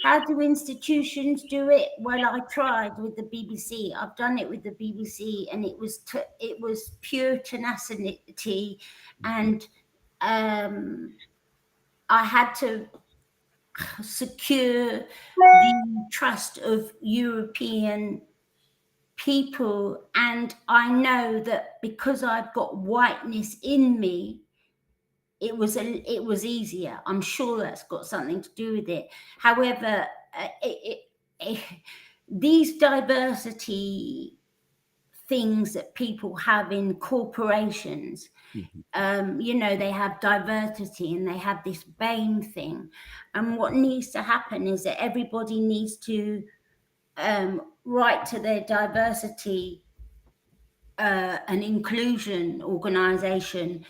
How do institutions do it? Well, I tried with the BBC. I've done it with the BBC, and it was pure tenacity, and I had to secure the trust of European people, and I know that because I've got whiteness in me, it was easier. I'm sure that's got something to do with it. However, these diversity things that people have in corporations, they have diversity and they have this BAME thing. And what needs to happen is that everybody needs to write to their diversity and inclusion organization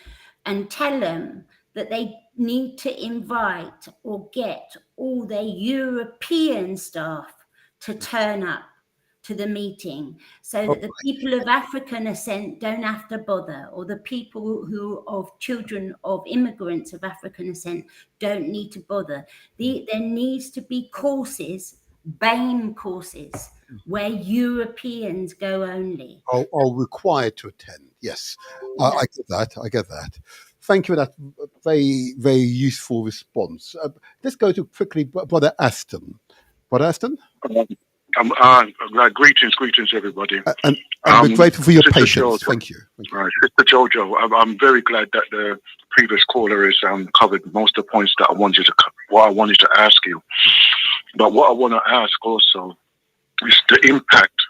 and tell them that they need to invite or get all their European staff to turn up to the meeting so that the people of African ascent don't have to bother, or the people who of children of immigrants of African ascent don't need to bother. There needs to be courses, BAME courses, where Europeans go only. Are required to attend. Yes, I get that. Thank you for that very, very useful response. Let's go to quickly Brother Aston. Brother Aston? Greetings, everybody. And we're grateful for your patience. Thank you. Sister Jojo, I'm very glad that the previous caller has covered most of the points that I wanted to ask you. But what I want to ask also is the impact.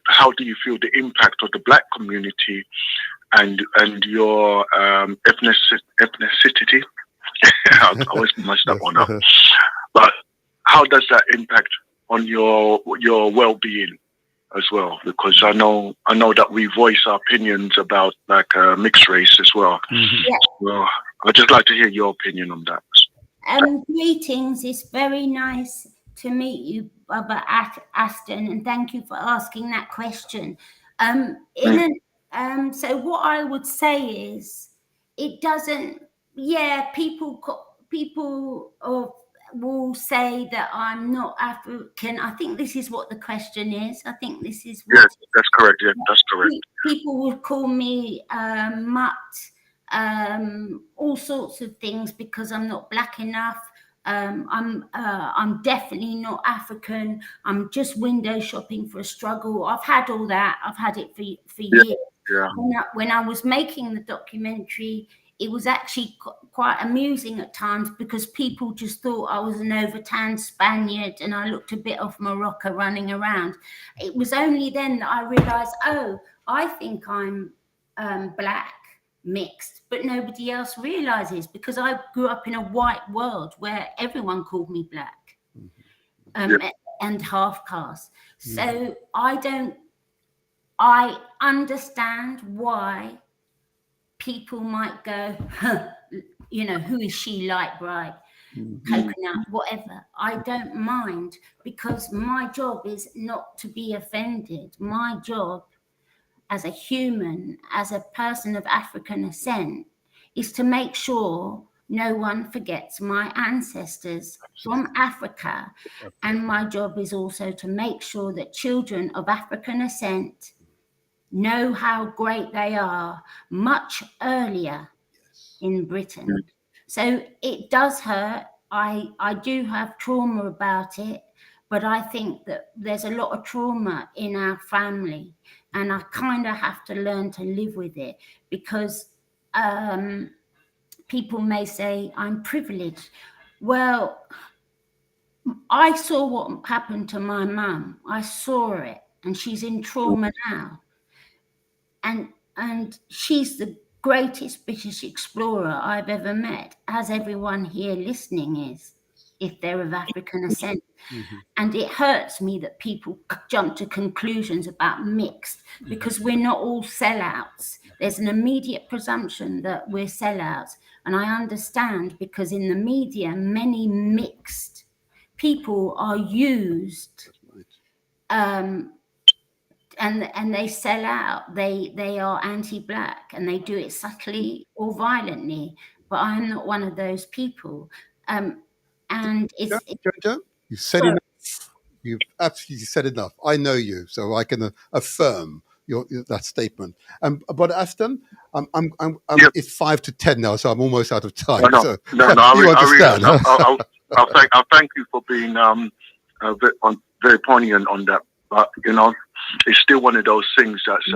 How do you feel the impact of the Black community and your ethnicity? I always mess that one up. But how does that impact on your well-being as well, because I know that we voice our opinions about like mixed race as well. Yeah. Well, I'd just like to hear your opinion on that. Greetings. It's very nice to meet you, Baba Aston, and thank you for asking that question. So what I would say is, it doesn't. Yeah, people will say that I'm not African. I think this is what the question is. I think this is what. Yes, that's correct. Yeah, that's correct. People would call me mutt. All sorts of things because I'm not black enough. I'm definitely not African. I'm just window shopping for a struggle. I've had all that. I've had it for years. Yeah. When I was making the documentary, it was actually quite amusing at times because people just thought I was an over-tanned Spaniard and I looked a bit off Morocco running around. It was only then that I realized, oh, I think I'm black, mixed, but nobody else realizes because I grew up in a white world where everyone called me black and half caste. So I understand why people might go, huh, who is she, light bright, coconut, whatever. I don't mind because my job is not to be offended. My job as a human, as a person of African ascent, is to make sure no one forgets my ancestors from Africa. And my job is also to make sure that children of African ascent know how great they are much earlier in Britain. So it does hurt. I do have trauma about it, but I think that there's a lot of trauma in our family, and I kind of have to learn to live with it because people may say I'm privileged. Well, I saw what happened to my mum. I saw it, and she's in trauma now. And she's the greatest British explorer I've ever met, as everyone here listening is, if they're of African ascent. And it hurts me that people jump to conclusions about mixed because we're not all sellouts. There's an immediate presumption that we're sellouts. And I understand because in the media, many mixed people are used and they sell out. They are anti-black and they do it subtly or violently. But I'm not one of those people. And it's Jojo, you said enough. You've absolutely said enough. I know you, so I can affirm that statement. But Aston, it's 5 to 10 now, so I'm almost out of time. No, you understand. I'll thank you for being very poignant on that. But it's still one of those things that's.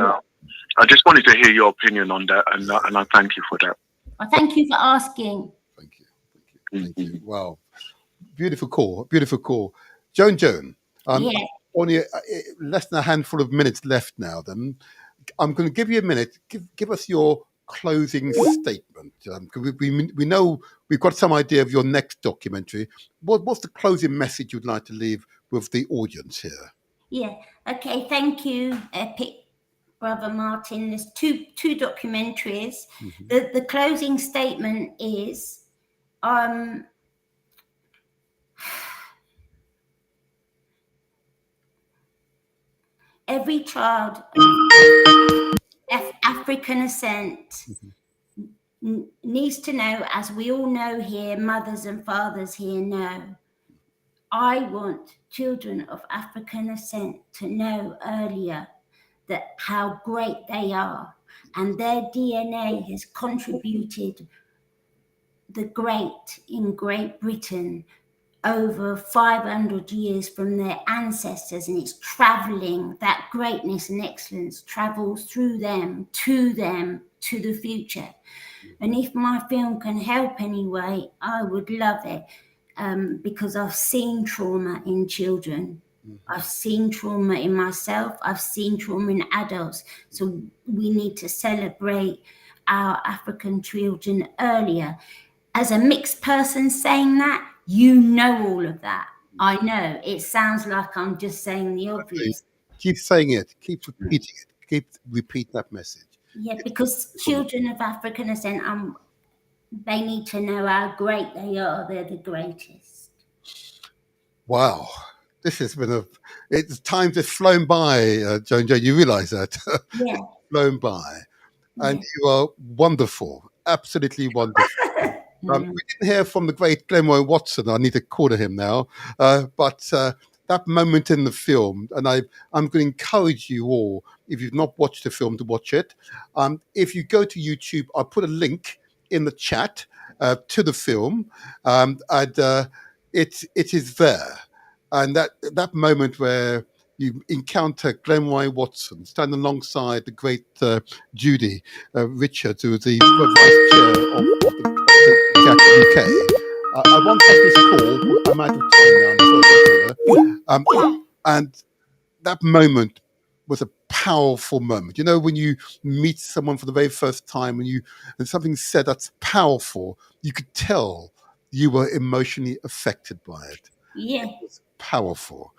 I just wanted to hear your opinion on that, and I thank you for that. Well, thank you for asking. Thank you. Wow, beautiful call. Joan. Only less than a handful of minutes left now. Then I'm going to give you a minute. Give us your closing statement. We know we've got some idea of your next documentary. What's the closing message you'd like to leave with the audience here? Yeah. Okay. Thank you, Epic Brother Martin. There's two documentaries. The closing statement is every child of African ascent needs to know, as we all know here, mothers and fathers here know, I want children of African ascent to know earlier that how great they are, and their DNA has contributed the great in Great Britain over 500 years from their ancestors, and it's traveling, that greatness and excellence travels through them to the future. And if my film can help anyway, I would love it. Because I've seen trauma in children. I've seen trauma in myself. I've seen trauma in adults. So we need to celebrate our African children earlier. As a mixed person saying that, you know all of that. I know it sounds like I'm just saying the obvious, Keep saying it. Keep repeating it. Keep repeat that message. Yeah, because children of African descent, they need to know how great they are. They're the greatest. Wow. This has been time has flown by, Joan. You realise that? Yeah. Flown by. And Yeah. you are wonderful. Absolutely wonderful. We didn't hear from the great Glenroy Watson. I need to call to him now. But that moment in the film, and I'm going to encourage you all, if you've not watched the film, to watch it. If you go to YouTube, I'll put a link in the chat to the film, and it is there. And that moment where you encounter Glenroy Watson standing alongside the great Judy Richards, who is the vice chair of the GAC UK. I won't take this call. I'm out of time now. And that moment was a powerful moment. You know, when you meet someone for the very first time and something said that's powerful, you could tell you were emotionally affected by it. Yeah. It was powerful.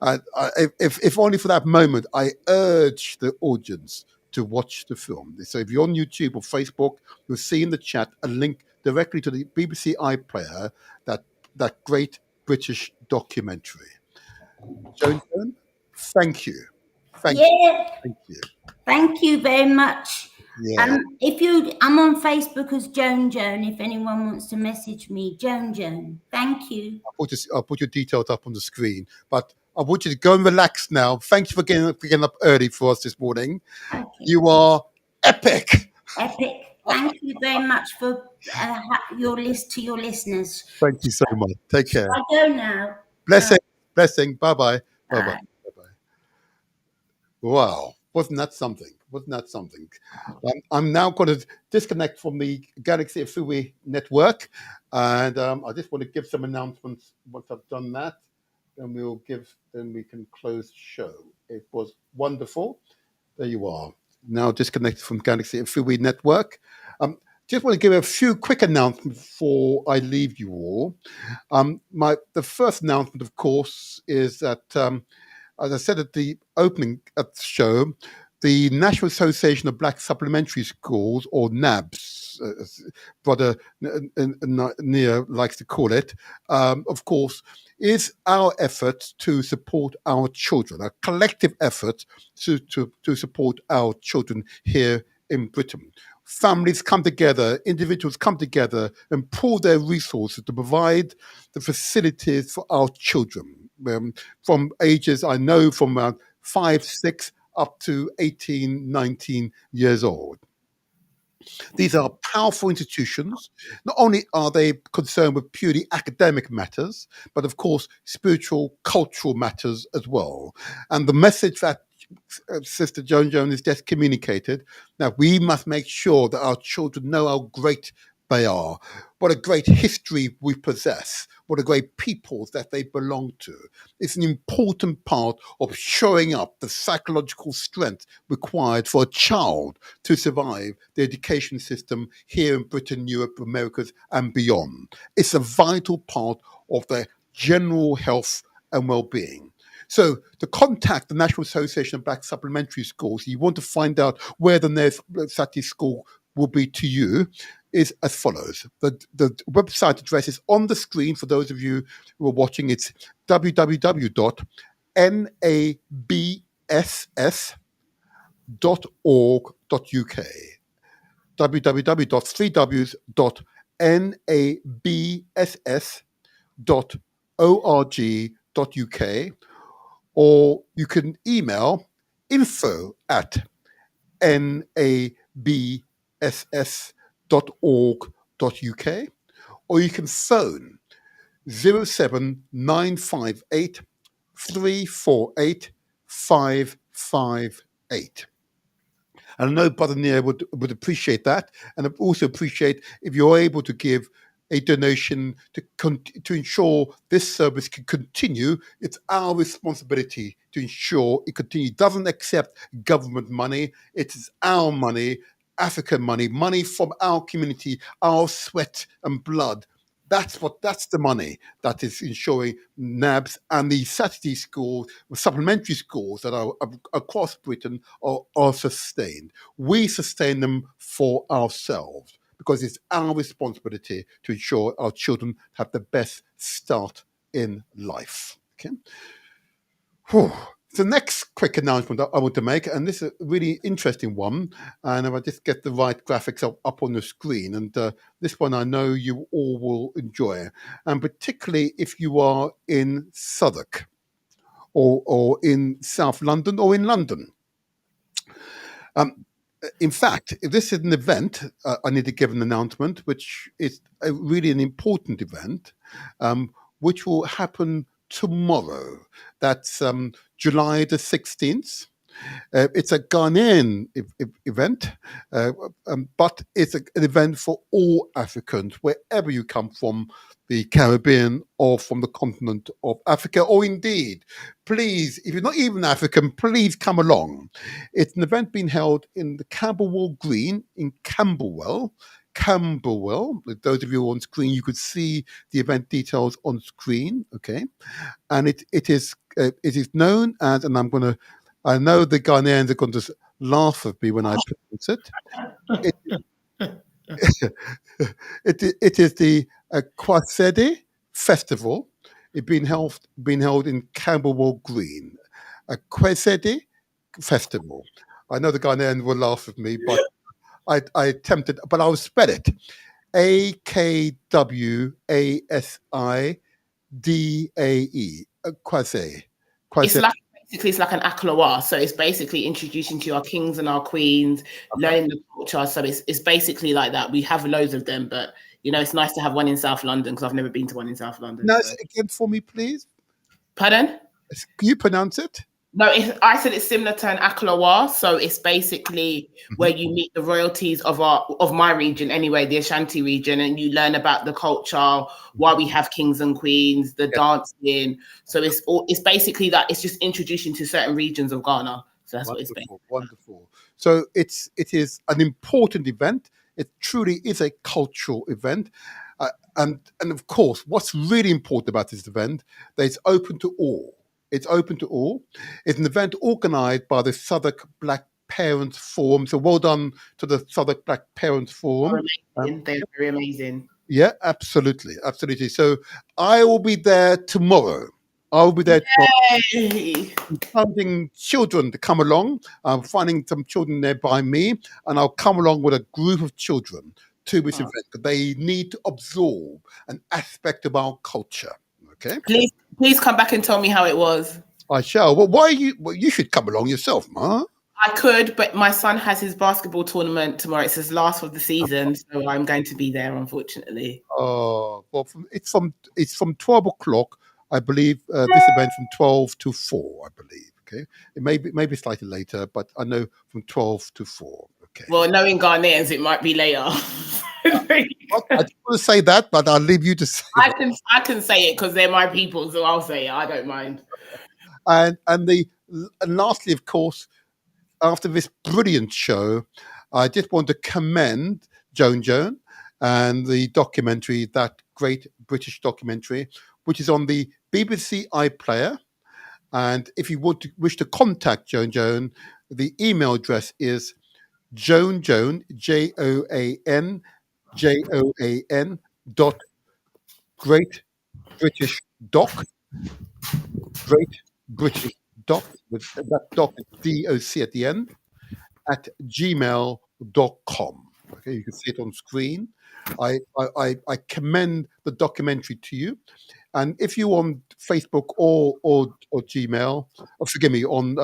If only for that moment, I urge the audience to watch the film. So if you're on YouTube or Facebook, you'll see in the chat a link directly to the BBC iPlayer, that great British documentary. Joan, thank you. Thank you. Thank you very much. Yeah. I'm on Facebook as Joan. If anyone wants to message me, Joan. Thank you. I'll put your details up on the screen. But I want you to go and relax now. Thank you for getting up early for us this morning. Okay. You are epic. Epic. Thank you very much for your listeners. Thank you so much. Take care. I go now. Blessing. Bye-bye. Bye-bye. Wow. Wasn't that something? I'm now going to disconnect from the Galaxy of Freeway network. And I just want to give some announcements. Once I've done that, then we can close the show. It was wonderful. There you are. Now disconnected from Galaxy and Freeway network. Just want to give a few quick announcements before I leave you all. The first announcement, of course, is that, as I said at the opening of the show, the National Association of Black Supplementary Schools, or NABS, as Brother Nia likes to call it, of course, is our effort to support our children, a collective effort to support our children here in Britain. Families come together, individuals come together and pool their resources to provide the facilities for our children from ages, I know, from around 5, 6 up to 18, 19 years old. These are powerful institutions. Not only are they concerned with purely academic matters, but of course, spiritual, cultural matters as well. And the message that Sister Joan has just communicated, that we must make sure that our children know how great they are, what a great history we possess, what a great peoples that they belong to. It's an important part of showing up the psychological strength required for a child to survive the education system here in Britain, Europe, Americas, and beyond. It's a vital part of their general health and well-being. So to contact the National Association of Black Supplementary Schools, you want to find out where the nearest Saturday school will be to you, is as follows. The website address is on the screen for those of you who are watching. It's www.nabss.org.uk. www.3w.nabss.org.uk. Or you can email info@nabss.org.uk, or you can phone 07958 348 558. And I know Brother Nia would appreciate that, and I also appreciate if you're able to give a donation to ensure this service can continue. It's our responsibility to ensure it continues. It doesn't accept government money. It is our money, African money from our community, our sweat and blood That's the money that is ensuring NABS and the Saturday schools, supplementary schools that are across Britain are sustained. We sustain them for ourselves because it's our responsibility to ensure our children have the best start in life. Okay. Whew. The next quick announcement that I want to make, and this is a really interesting one, and if I just get the right graphics up on the screen, and this one I know you all will enjoy, and particularly if you are in Southwark or in South London or in London. In fact, if this is an event, I need to give an announcement, which is really an important event, which will happen tomorrow. That's July the 16th. It's a Ghanaian event, but it's an event for all Africans, wherever you come from, the Caribbean or from the continent of Africa, or indeed, please, if you're not even African, please come along. It's an event being held in the Camberwell Green in Camberwell. Those of you on screen, you could see the event details on screen, okay? And it is known as, and I know the Ghanaians are going to laugh at me when I pronounce it. It is the Kwasede Festival. It's been held in Camberwell Green. A Kwasede Festival. I know the Ghanaians will laugh at me, but I attempted, but I'll spell it. AKWASIDAE. Kwase. It's like an akhlawa, so it's basically introducing to our kings and our queens, learning the culture. So it's basically like that. We have loads of them, but it's nice to have one in South London because I've never been to one in South London. No, again for me, please. Pardon? Can you pronounce it? No, I said it's similar to an akhlawa, so it's basically where you meet the royalties of my region, anyway, the Ashanti region, and you learn about the culture, why we have kings and queens, the dancing. So it's basically that. It's just introducing to certain regions of Ghana. So that's what it's been. Wonderful. So it is an important event. It truly is a cultural event. And of course, what's really important about this event, that it's open to all. It's open to all. It's an event organised by the Southwark Black Parents Forum. So well done to the Southwark Black Parents Forum. They're very amazing. Yeah, absolutely. So I will be there tomorrow. Encouraging children to come along. I'm finding some children there by me, and I'll come along with a group of children to this event. They need to absorb an aspect of our culture. Okay. Please come back and tell me how it was. I shall. Well, you should come along yourself, Ma. I could, but my son has his basketball tournament tomorrow. It's his last of the season, so I'm going to be there, unfortunately. Oh, well, it's from 12 o'clock, I believe. This event from 12 to 4, I believe. Okay, it may be slightly later, but I know from 12 to 4. Okay. Well, knowing Ghanaians, it might be later. I don't want to say that, but I'll leave you to say. I can say it because they're my people, so I'll say it. I don't mind. And lastly, of course, after this brilliant show, I just want to commend Joan and the documentary, that great British documentary, which is on the BBC iPlayer. And if you wish to contact Joan, the email address is Joan, JOAN Great British Doc, with that doc is DOC at the end, at gmail.com. Okay, you can see it on screen. I commend the documentary to you. And if you're on Facebook or Gmail, forgive me, on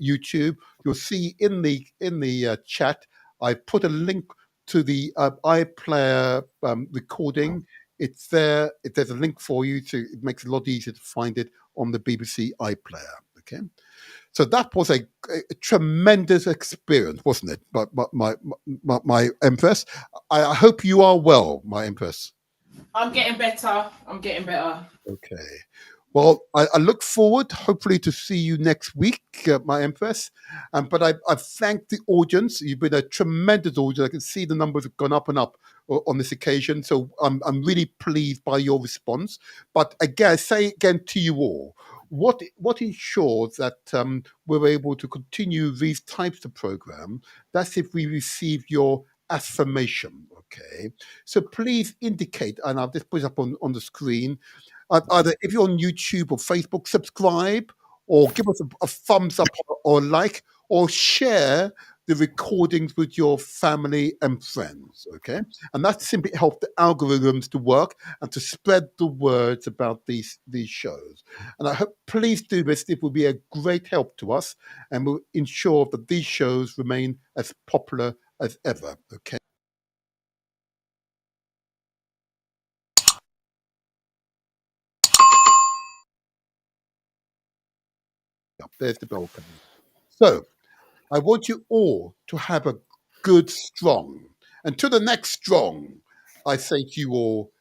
YouTube, you'll see in the chat, I put a link to the iPlayer recording. It's there. There's a link for you, it makes it a lot easier to find it on the BBC iPlayer. Okay, so that was a tremendous experience, wasn't it? But my Empress, I hope you are well, my Empress. I'm getting better. Okay. Well, I look forward, hopefully, to see you next week, my Empress. But I thank the audience. You've been a tremendous audience. I can see the numbers have gone up and up on this occasion. So I'm really pleased by your response. But again, I say again to you all, what ensures that we're able to continue these types of programs? That's if we receive your affirmation. Okay, so please indicate, and I'll just put it up on the screen. Either if you're on YouTube or Facebook, subscribe or give us a thumbs up or like, or share the recordings with your family and friends, okay? And that simply helps the algorithms to work and to spread the words about these shows. And I hope, please do this. It will be a great help to us and will ensure that these shows remain as popular as ever, okay? There's the bell coming. So I want you all to have a good strong. And to the next strong, I say to you all,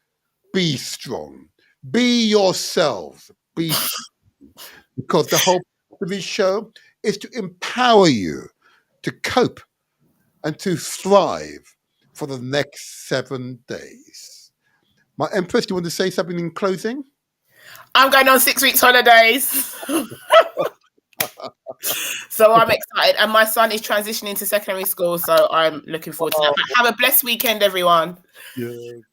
be strong. Be yourselves. Be strong. Because the whole point of this show is to empower you to cope and to thrive for the next 7 days. My Empress, do you want to say something in closing? I'm going on 6 weeks holidays. So I'm excited, and my son is transitioning to secondary school, so I'm looking forward to that. Have a blessed weekend, everyone. Yeah,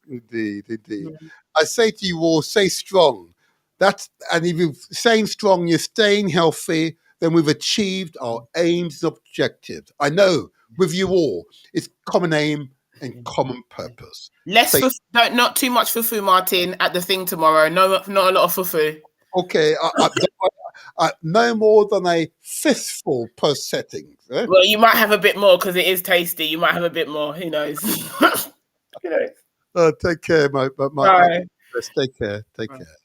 indeed. Yeah. I say to you all, stay strong. And if you're staying strong, you're staying healthy, then we've achieved our aims and objectives. I know with you all, it's common aim and common purpose. Not too much fufu, Martin, at the thing tomorrow. No, not a lot of fufu. Okay, no more than a fistful per setting. Eh? Well, you might have a bit more because it is tasty. You might have a bit more. Who knows? Who knows? Take care, my Bye. Take care. Take care.